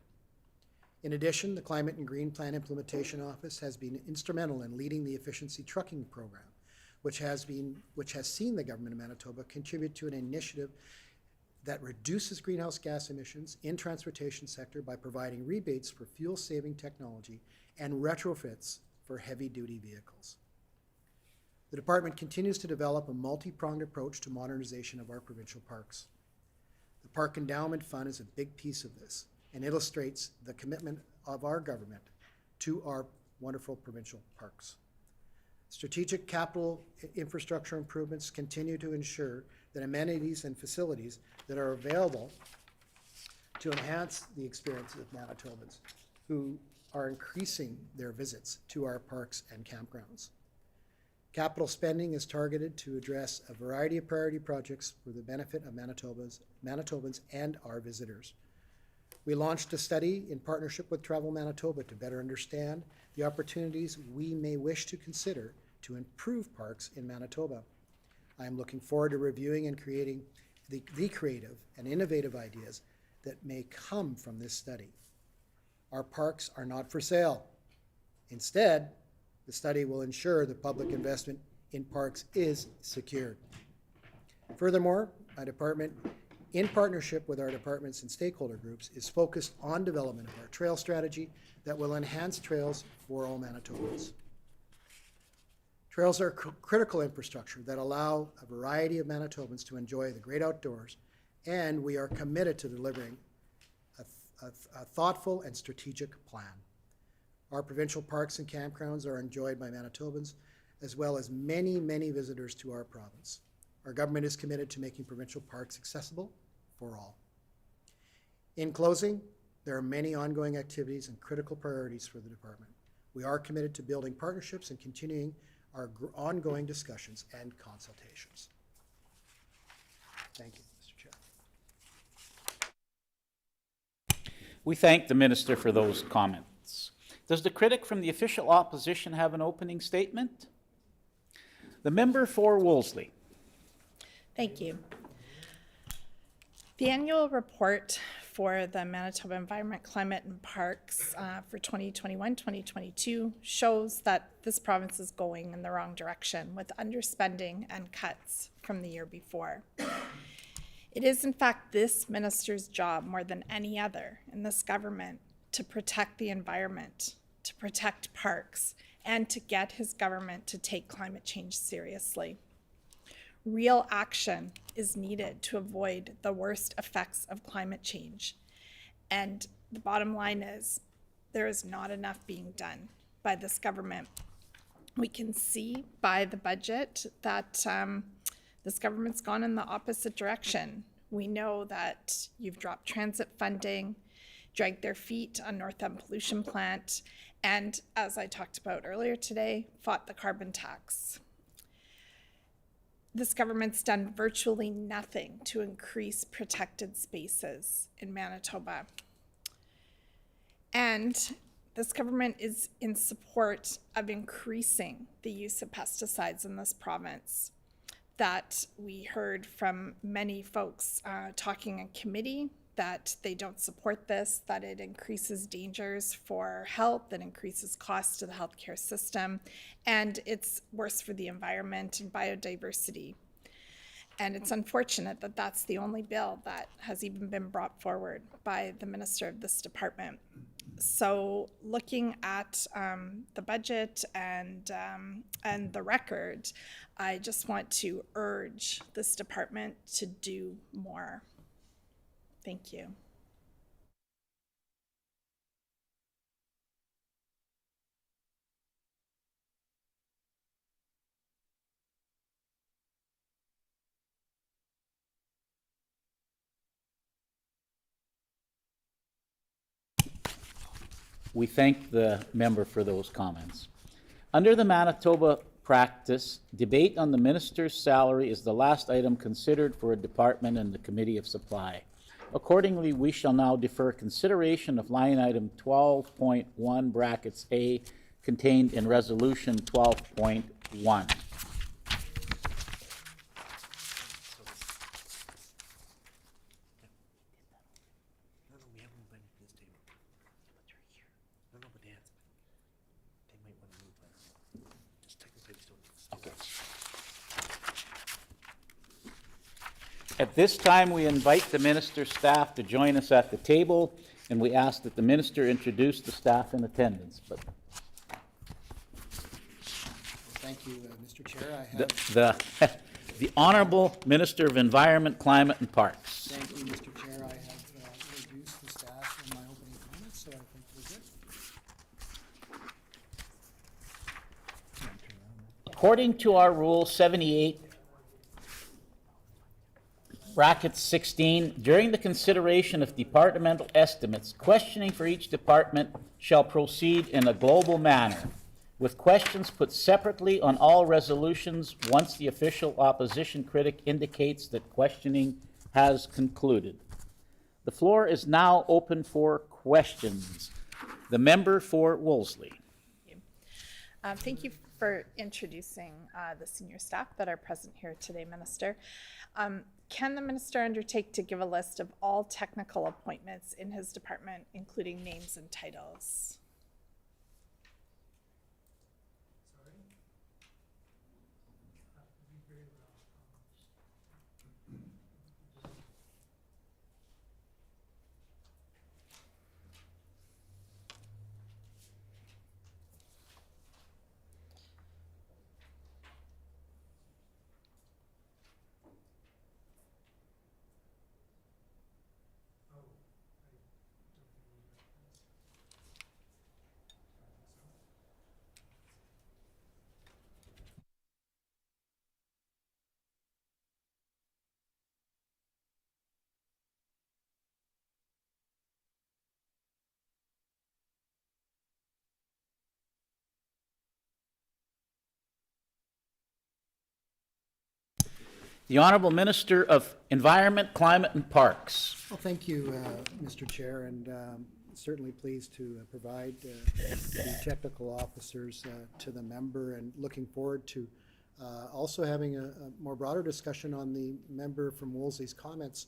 In addition, the Climate and Green Plan Implementation Office has been instrumental in leading the Efficiency Trucking Program, which has seen the Government of Manitoba contribute to an initiative that reduces greenhouse gas emissions in transportation sector by providing rebates for fuel-saving technology and retrofits for heavy-duty vehicles. The department continues to develop a multi-pronged approach to modernization of our provincial parks. The Park Endowment Fund is a big piece of this and illustrates the commitment of our government to our wonderful provincial parks. Strategic capital infrastructure improvements continue to ensure that amenities and facilities that are available to enhance the experiences of Manitobans who are increasing their visits to our parks and campgrounds. Capital spending is targeted to address a variety of priority projects for the benefit of Manitobans and our visitors. We launched a study in partnership with Travel Manitoba to better understand the opportunities we may wish to consider to improve parks in Manitoba. I am looking forward to reviewing and creating the creative and innovative ideas that may come from this study. Our parks are not for sale. Instead, the study will ensure the public investment in parks is secured. Furthermore, my department, in partnership with our departments and stakeholder groups, is focused on development of our trail strategy that will enhance trails for all Manitobans. Trails are critical infrastructure that allow a variety of Manitobans to enjoy the great outdoors, and we are committed to delivering a thoughtful and strategic plan. Our provincial parks and campgrounds are enjoyed by Manitobans, as well as many, many visitors to our province. Our government is committed to making provincial parks accessible for all. In closing, there are many ongoing activities and critical priorities for the department. We are committed to building partnerships and continuing our ongoing discussions and consultations. Thank you, Mr. Chair. We thank the minister for those comments. Does the critic from the official opposition have an opening statement? The member for Wolseley. Thank you. The annual report for the Manitoba Environment, Climate and Parks for 2021-2022 shows that this province is going in the wrong direction with underspending and cuts from the year before. It is in fact this minister's job more than any other in this government to protect the environment, to protect parks, and to get his government to take climate change seriously. Real action is needed to avoid the worst effects of climate change. And the bottom line is there is not enough being done by this government. We can see by the budget that this government's gone in the opposite direction. We know that you've dropped transit funding, dragged their feet on North End Pollution Plant, and as I talked about earlier today, fought the carbon tax. This government's done virtually nothing to increase protected spaces in Manitoba. And this government is in support of increasing the use of pesticides in this province. That we heard from many folks talking in committee that they don't support this, that it increases dangers for health, it increases costs to the healthcare system, and it's worse for the environment and biodiversity. And it's unfortunate that that's the only bill that has even been brought forward by the minister of this department. So looking at the budget and the record, I just want to urge this department to do more. Thank you. We thank the member for those comments. Under the Manitoba practice, debate on the minister's salary is the last item considered for a department in the Committee of Supply. Accordingly, we shall now defer consideration of line item 12.1 brackets A contained in resolution 12.1. No, we haven't invited to this table. But they're here. No, but they might want to move, but just technically we still need to. Okay. At this time, we invite the minister's staff to join us at the table, and we ask that the minister introduce the staff in attendance. But Thank Thank you, Mr. Chair. I have, The Honorable Minister of Environment, Climate, and Parks. thank you, Mr. Chair. I have introduced the staff in my opening comments, so I think we're good. According to our Rule 78, bracket 16, during the consideration of departmental estimates, questioning for each department shall proceed in a global manner, with questions put separately on all resolutions once the official opposition critic indicates that questioning has concluded. The floor is now open for questions. The member for Wolseley. Thank you for introducing the senior staff that are present here today, Minister. Can the minister undertake to give a list of all technical appointments in his department, including names and titles? The Honorable Minister of Environment, Climate, and Parks. Well, thank you, Mr. Chair, and certainly pleased to provide the technical officers to the member, and looking forward to also having a more broader discussion on the member from Wolseley's comments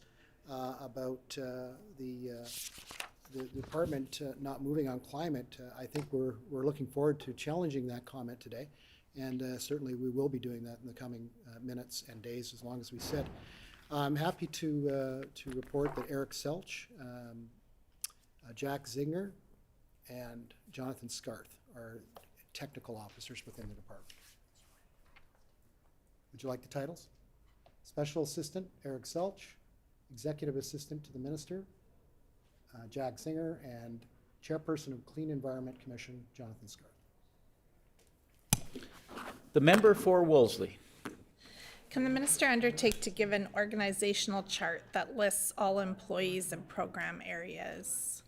about the department not moving on climate. I think we're looking forward to challenging that comment today, and certainly we will be doing that in the coming minutes and days as long as we sit. I'm happy to report that Eric Selch, Jack Zinger, and Jonathan Scarth are technical officers within the department. Would you like the titles? Special Assistant Eric Selch, Executive Assistant to the Minister Jack Zinger, and Chairperson of Clean Environment Commission Jonathan Scarth. The member for Wolseley. Can the minister undertake to give an organizational chart that lists all employees and program areas?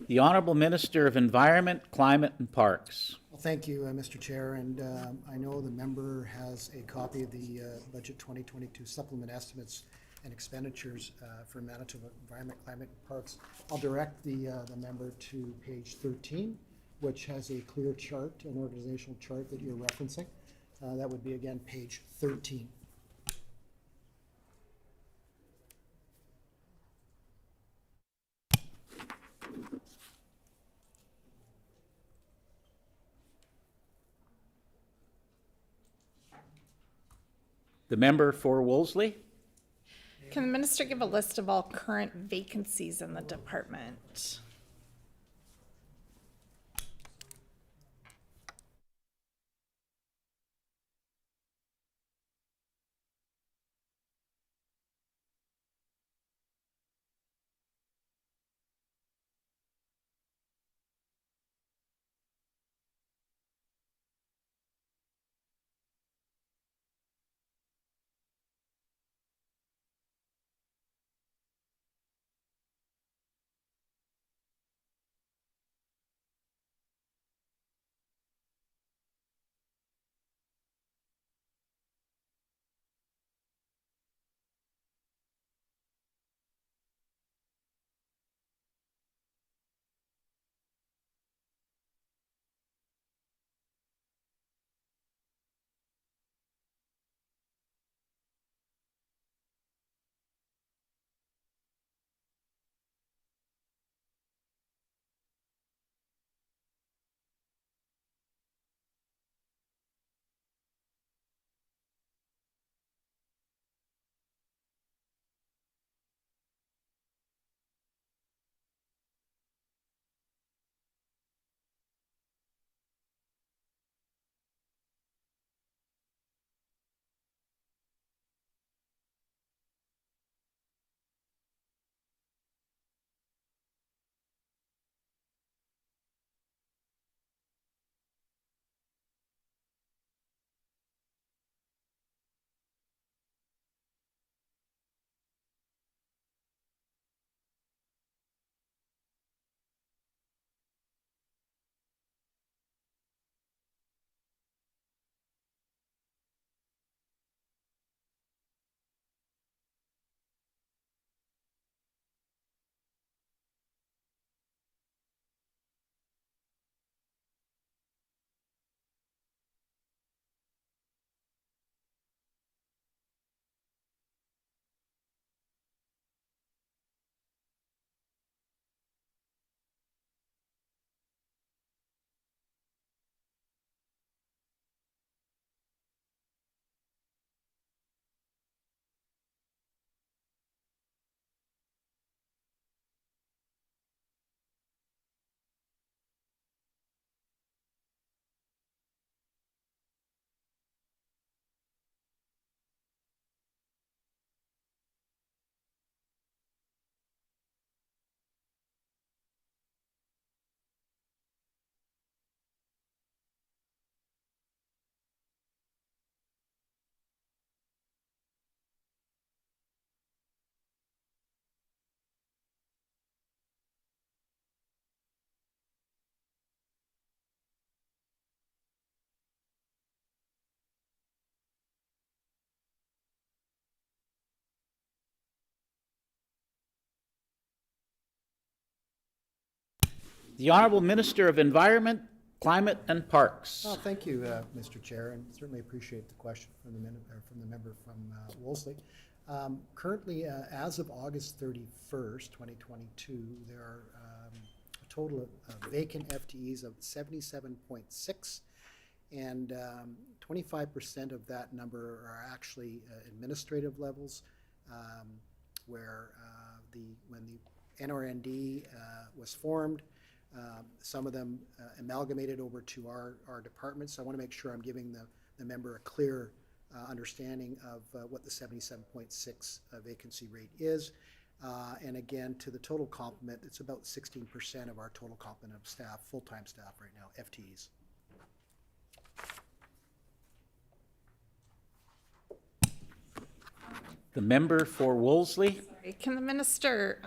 The Honorable Minister of Environment, Climate, and Parks. Well, thank you, Mr. Chair, and I know the member has a copy of the Budget 2022 Supplement Estimates and Expenditures for Manitoba Environment, Climate, and Parks. I'll direct the member to page 13, which has a clear chart, an organizational chart that you're referencing. That would be, again, page 13. The member for Wolseley. Can the minister give a list of all current vacancies in the department? The Honorable Minister of Environment, Climate, and Parks. Well, thank you, Mr. Chair, and certainly appreciate the question from the member from Wolseley. Currently, as of August 31st, 2022, there are a total of vacant FTEs of 77.6, and 25% of that number are actually administrative levels, where when the NRND was formed, some of them amalgamated over to our department. So I want to make sure I'm giving the member a clear understanding of what the 77.6 vacancy rate is. And again, to the total complement, it's about 16% of our total complement of staff, full-time staff right now, FTEs. The member for Wolseley. Can the minister,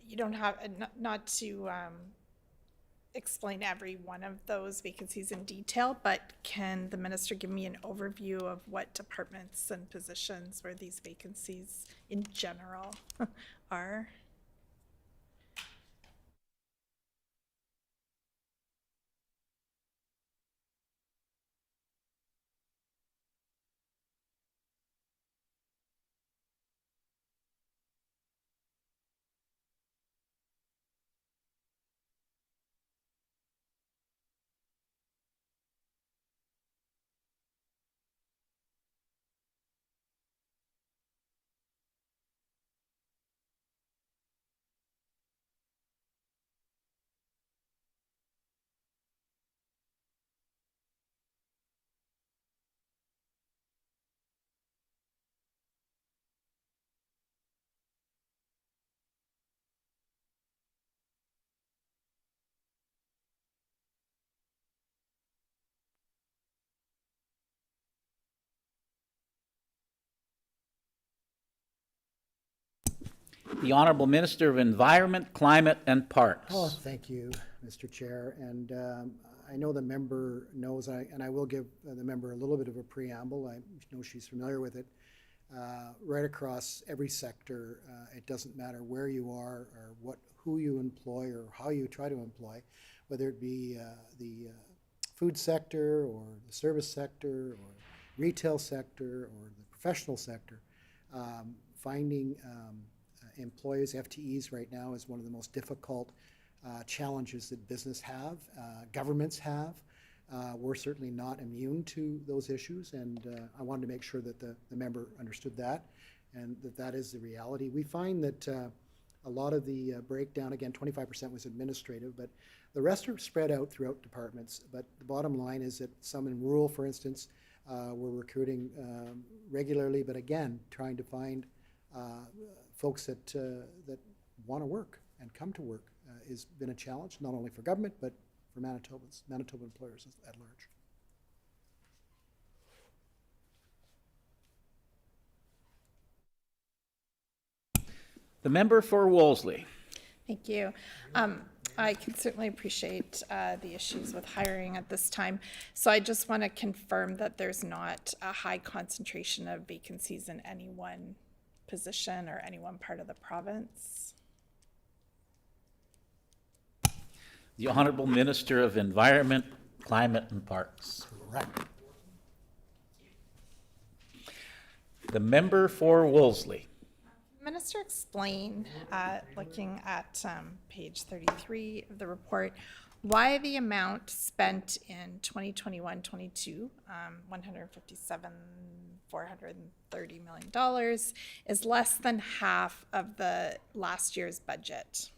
you don't have, not to explain every one of those vacancies in detail, but can the minister give me an overview of what departments and positions where these vacancies in general are? The Honorable Minister of Environment, Climate, and Parks. Oh, thank you, Mr. Chair. And I know the member knows, and I will give the member a little bit of a preamble. I know she's familiar with it. Right across every sector, it doesn't matter where you are or who you employ or how you try to employ, whether it be the food sector or the service sector or retail sector or the professional sector. Finding employees, FTEs right now is one of the most difficult challenges that business have, governments have. We're certainly not immune to those issues, and I wanted to make sure that the member understood that and that is the reality. We find that a lot of the breakdown, again, 25% was administrative, but the rest are spread out throughout departments. But the bottom line is that some in rural, for instance, we're recruiting regularly, but again, trying to find folks that want to work and come to work has been a challenge, not only for government, but for Manitobans, Manitoba employers at large. The member for Wolseley. Thank you. I can certainly appreciate the issues with hiring at this time. So I just want to confirm that there's not a high concentration of vacancies in any one position or any one part of the province. The Honorable Minister of Environment, Climate, and Parks. Correct. The member for Wolseley. Minister, explain, looking at page 33 of the report, why the amount spent in 2021-22, $157,430 million, is less than half of the last year's budget.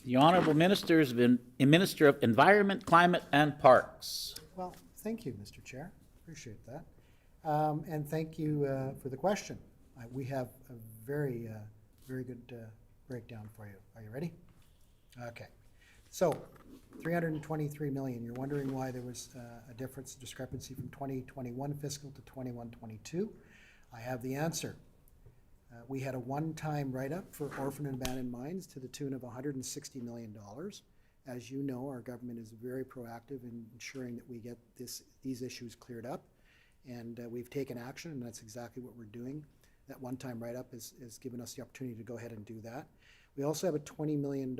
The Honorable Minister of Environment, Climate, and Parks. Well, thank you, Mr. Chair. Appreciate that. And thank you for the question. We have a very, very good breakdown for you. Are you ready? Okay. So, 323 million. You're wondering why there was a difference, discrepancy from 2021 fiscal to 21-22. I have the answer. We had a one-time write-up for orphan and abandoned mines to the tune of $160 million. As you know, our government is very proactive in ensuring that we get these issues cleared up. And we've taken action, and that's exactly what we're doing. That one-time write-up has given us the opportunity to go ahead and do that. We also have a $20 million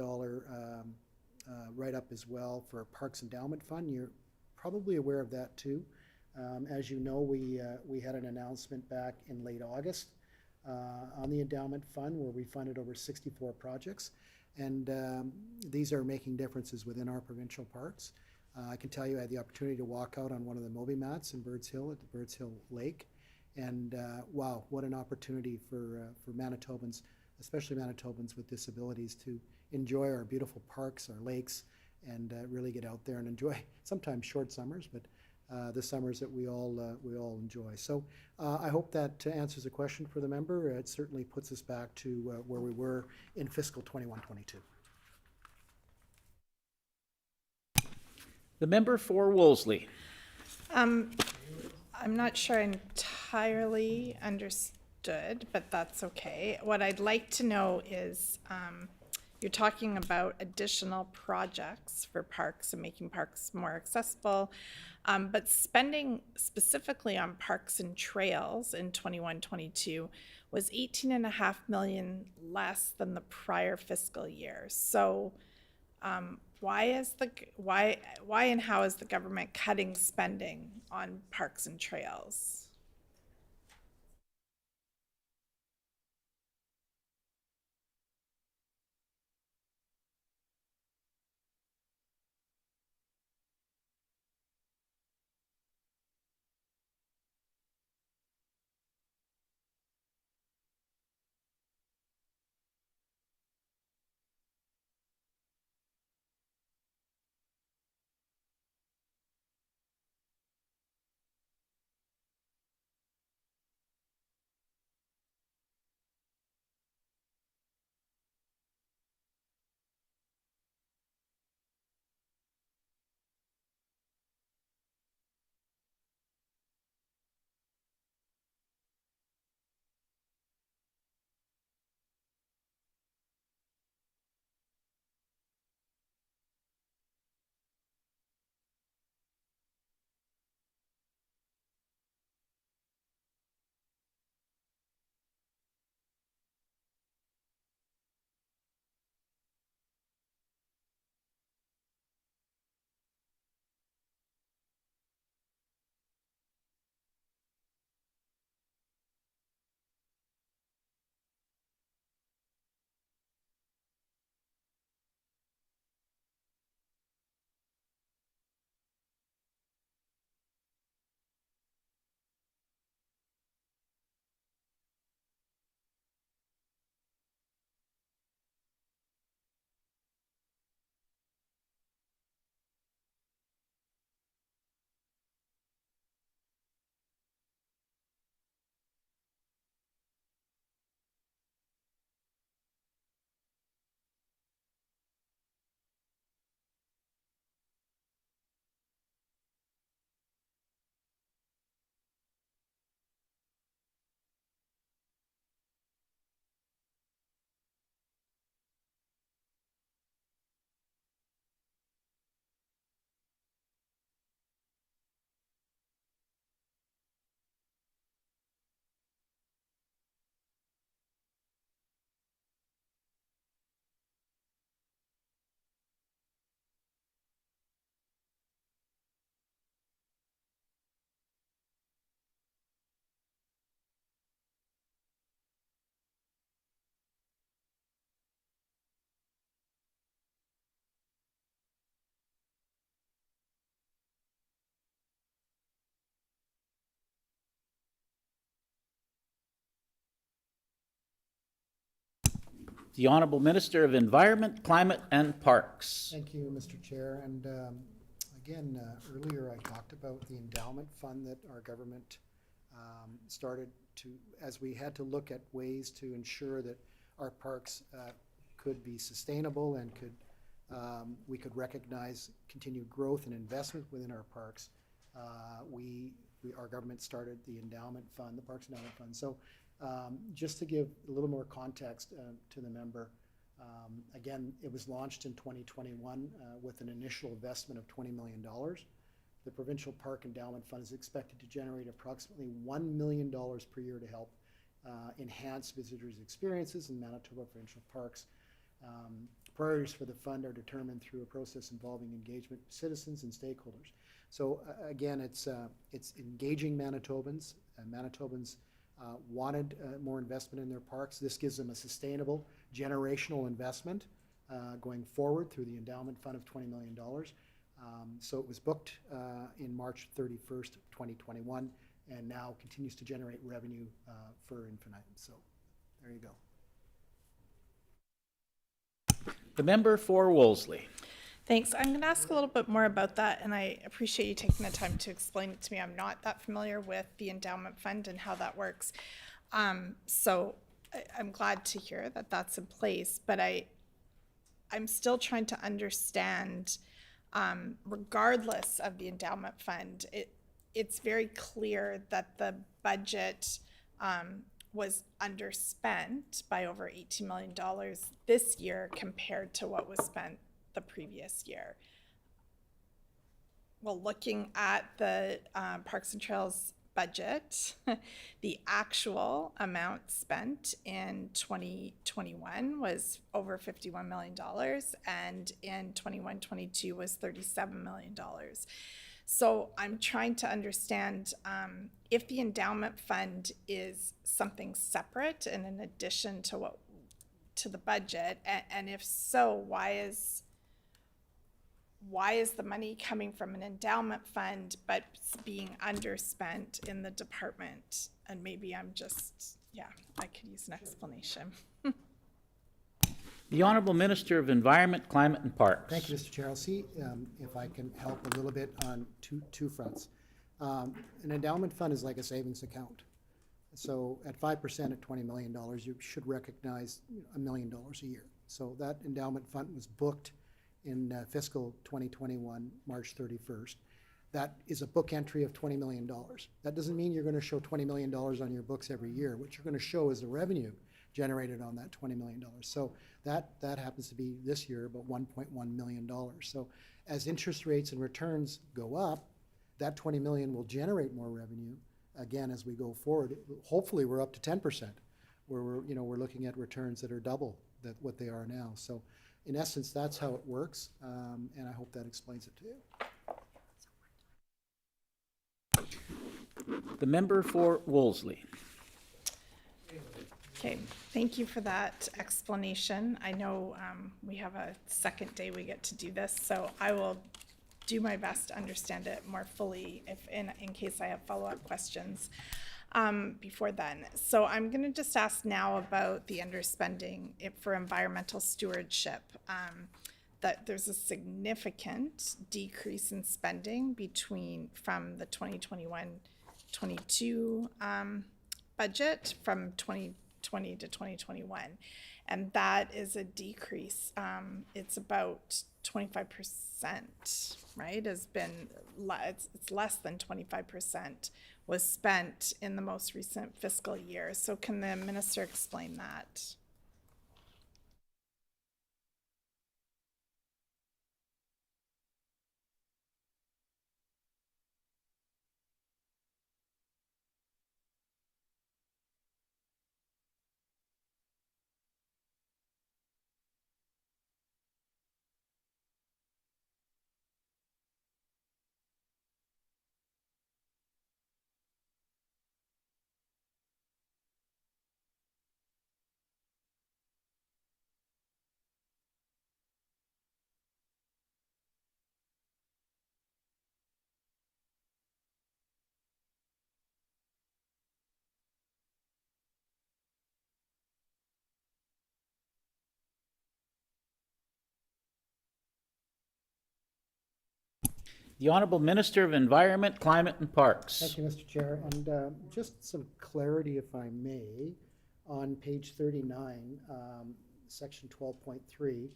write-up as well for Parks Endowment Fund. You're probably aware of that too. As you know, we had an announcement back in late August on the endowment fund where we funded over 64 projects. And these are making differences within our provincial parks. I can tell you I had the opportunity to walk out on one of the Moby mats in Birds Hill at the Birds Hill Lake. And wow, what an opportunity for Manitobans, especially Manitobans with disabilities, to enjoy our beautiful parks, our lakes, and really get out there and enjoy sometimes short summers, but the summers that we all enjoy. So I hope that answers the question for the member. It certainly puts us back to where we were in fiscal 21-22. The member for Wolseley. I'm not sure I entirely understood, but that's okay. What I'd like to know is, you're talking about additional projects for parks and making parks more accessible, but spending specifically on parks and trails in 21-22 was 18.5 million less than the prior fiscal year. So why and how is the government cutting spending on parks and trails? The Honorable Minister of Environment, Climate, and Parks. Thank you, Mr. Chair. And again, earlier I talked about the endowment fund that our government started to, as we had to look at ways to ensure that our parks could be sustainable and we could recognize continued growth and investment within our parks. Our government started the endowment fund, the Parks Endowment Fund. So just to give a little more context to the member, again, it was launched in 2021 with an initial investment of $20 million. The Provincial Park Endowment Fund is expected to generate approximately $1 million per year to help enhance visitors' experiences in Manitoba provincial parks. Priorities for the fund are determined through a process involving engagement with citizens and stakeholders. So again, it's engaging Manitobans. Manitobans wanted more investment in their parks. This gives them a sustainable generational investment going forward through the endowment fund of $20 million. So it was booked in March 31st, 2021, and now continues to generate revenue for infinitum. So there you go. The member for Wolseley. Thanks. I'm going to ask a little bit more about that, and I appreciate you taking the time to explain it to me. I'm not that familiar with the endowment fund and how that works. So I'm glad to hear that that's in place, but I'm still trying to understand, regardless of the endowment fund, it's very clear that the budget was underspent by over $18 million this year compared to what was spent the previous year. Well, looking at the Parks and Trails budget, the actual amount spent in 2021 was over $51 million, and in 21-22 was $37 million. So I'm trying to understand if the endowment fund is something separate and in addition to the budget, and if so, why is the money coming from an endowment fund but being underspent in the department? And maybe I'm just, I could use an explanation. The Honorable Minister of Environment, Climate, and Parks. Thank you, Mr. Chair. I'll see if I can help a little bit on two fronts. An endowment fund is like a savings account. So at 5% at $20 million, you should recognize $1 million a year. So that endowment fund was booked in fiscal 2021, March 31st. That is a book entry of $20 million. That doesn't mean you're going to show $20 million on your books every year. What you're going to show is the revenue generated on that $20 million. So that happens to be this year about $1.1 million. So as interest rates and returns go up, that $20 million will generate more revenue again as we go forward. Hopefully we're up to 10%, where we're looking at returns that are double what they are now. So in essence, that's how it works, and I hope that explains it to you. The member for Wolseley. Okay, thank you for that explanation. I know we have a second day we get to do this, so I will do my best to understand it more fully in case I have follow-up questions before then. So I'm going to just ask now about the underspending for environmental stewardship. That there's a significant decrease in spending from the 2021-22 budget from 2020 to 2021, and that is a decrease. It's about 25%, right? It's less than 25% was spent in the most recent fiscal year. So can the minister explain that? The Honorable Minister of Environment, Climate, and Parks. Thank you, Mr. Chair. And just some clarity, if I may, on page 39, section 12.3.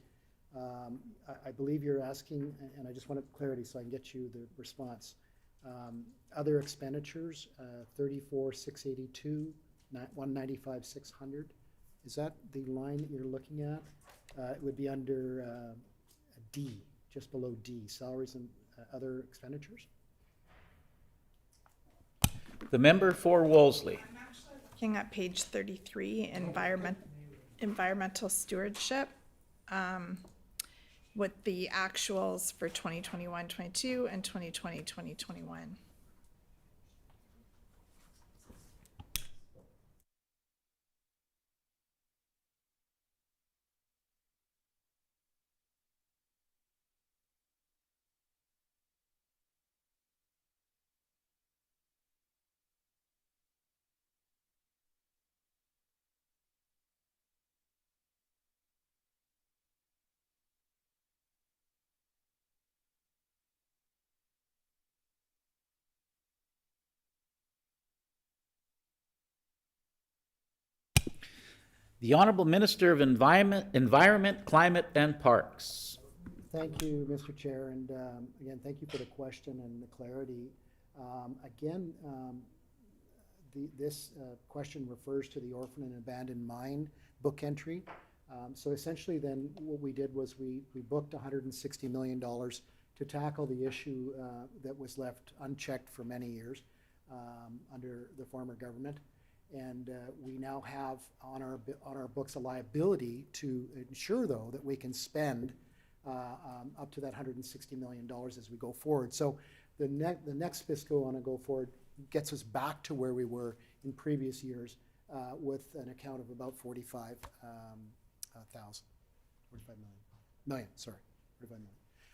I believe you're asking, and I just wanted clarity so I can get you the response. Other expenditures, 34,682, 195,600. Is that the line that you're looking at? It would be under D, just below D, salaries and other expenditures. The member for Wolseley. Looking at page 33, environmental stewardship, with the actuals for 2021-22 and 2020-2021. The Honorable Minister of Environment, Climate, and Parks. Thank you, Mr. Chair, and again, thank you for the question and the clarity. Again, this question refers to the orphan and abandoned mine book entry. So essentially then what we did was we booked $160 million to tackle the issue that was left unchecked for many years under the former government. And we now have on our books a liability to ensure, though, that we can spend up to that $160 million as we go forward. So the next fiscal on a go forward gets us back to where we were in previous years with an account of about 45 million.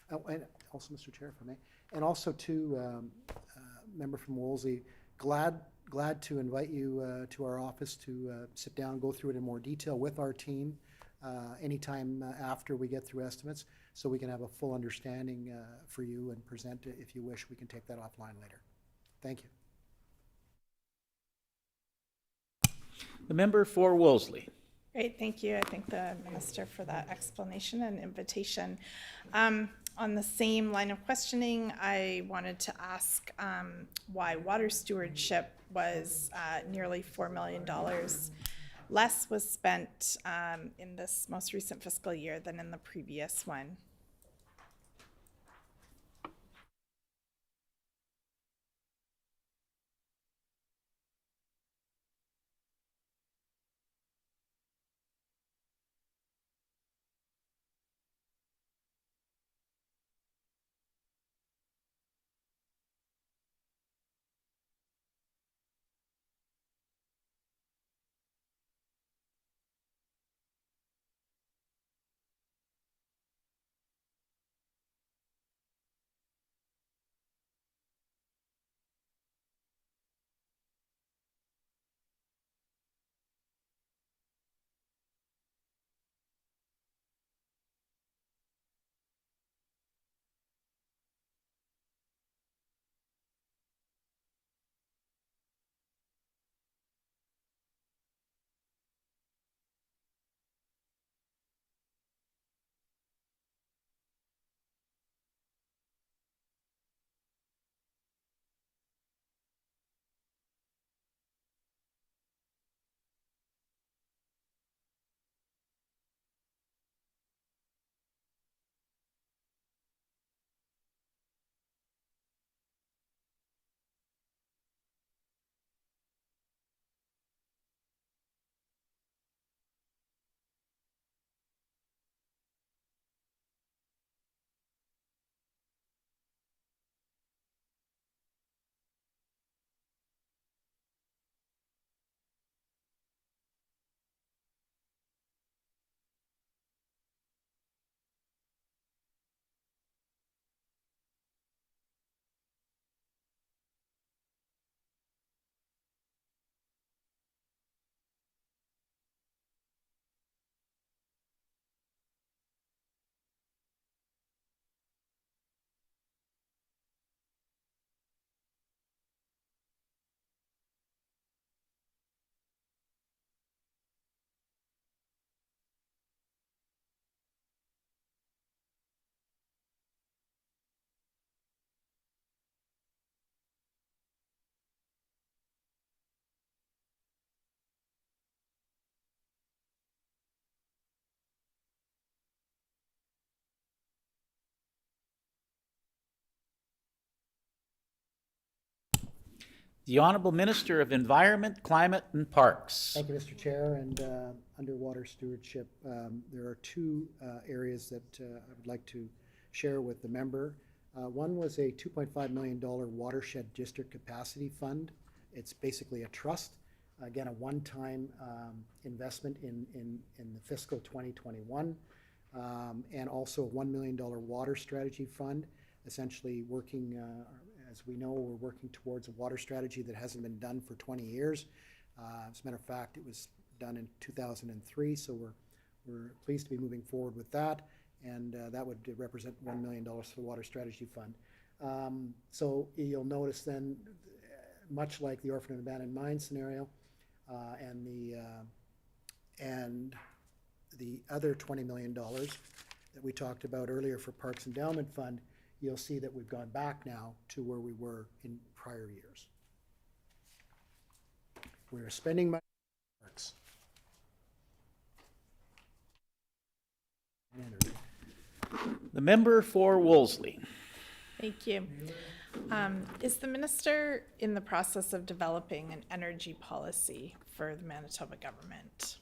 And also, Mr. Chair, if I may, and also to member from Wolseley, glad to invite you to our office to sit down and go through it in more detail with our team anytime after we get through estimates, so we can have a full understanding for you and present it. If you wish, we can take that offline later. Thank you. The member for Wolseley. Great, thank you. I thank the minister for that explanation and invitation. On the same line of questioning, I wanted to ask why water stewardship was nearly $4 million less was spent in this most recent fiscal year than in the previous one. The Honorable Minister of Environment, Climate, and Parks. Thank you, Mr. Chair, and underwater stewardship. There are two areas that I would like to share with the member. One was a $2.5 million watershed district capacity fund. It's basically a trust, again, a one-time investment in the fiscal 2021, and also a $1 million water strategy fund, essentially working, as we know, we're working towards a water strategy that hasn't been done for 20 years. As a matter of fact, it was done in 2003, so we're pleased to be moving forward with that, and that would represent $1 million for the Water Strategy Fund. So you'll notice then, much like the orphan and abandoned mine scenario, and the other $20 million that we talked about earlier for Parks Endowment Fund, you'll see that we've gone back now to where we were in prior years. We're spending money on parks. The member for Wolseley. Thank you. Is the minister in the process of developing an energy policy for the Manitoba government?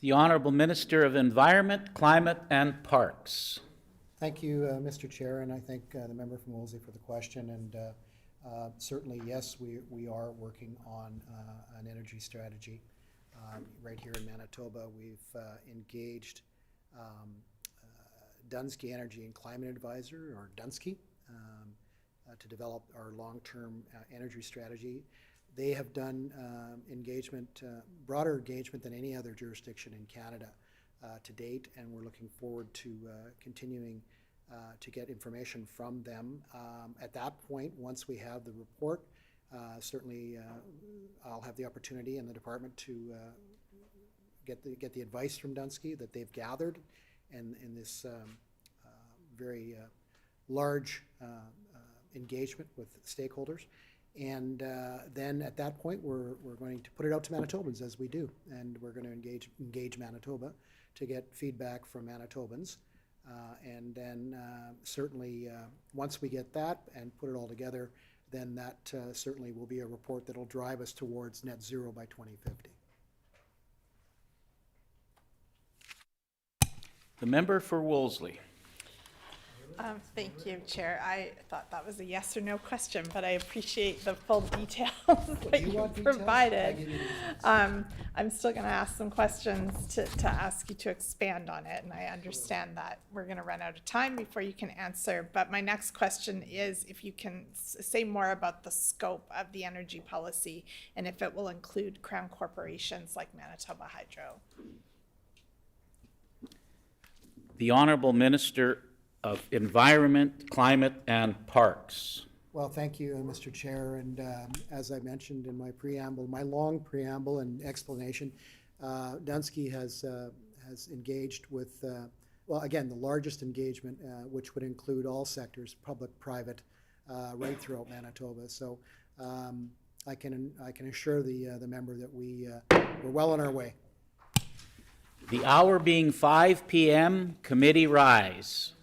The Honorable Minister of Environment, Climate, and Parks. Thank you, Mr. Chair, and I thank the member from Wolsey for the question. And certainly, yes, we are working on an energy strategy. Right here in Manitoba, we've engaged Dunsky Energy and Climate Advisor, or Dunsky, to develop our long-term energy strategy. They have done broader engagement than any other jurisdiction in Canada to date, and we're looking forward to continuing to get information from them. At that point, once we have the report, certainly I'll have the opportunity in the department to get the advice from Dunsky that they've gathered in this very large engagement with stakeholders. And then at that point, we're going to put it out to Manitobans, as we do, and we're going to engage Manitoba to get feedback from Manitobans. And then certainly, once we get that and put it all together, then that certainly will be a report that'll drive us towards net zero by 2050. The member for Wolseley. Thank you, Chair. I thought that was a yes or no question, but I appreciate the full details that You you want details? I provided. give you the details. I'm still going to ask some questions to ask you to expand on it, and I understand that we're going to run out of time before you can answer. But my next question is if you can say more about the scope of the energy policy and if it will include Crown corporations like Manitoba Hydro. The Honorable Minister of Environment, Climate, and Parks. Well, thank you, Mr. Chair. And as I mentioned in my preamble, my long preamble and explanation, Dunsky has engaged with, well, again, the largest engagement, which would include all sectors, public, private, right throughout Manitoba. So I can assure the member that we're well on our way. The hour being 5 p.m., committee rise.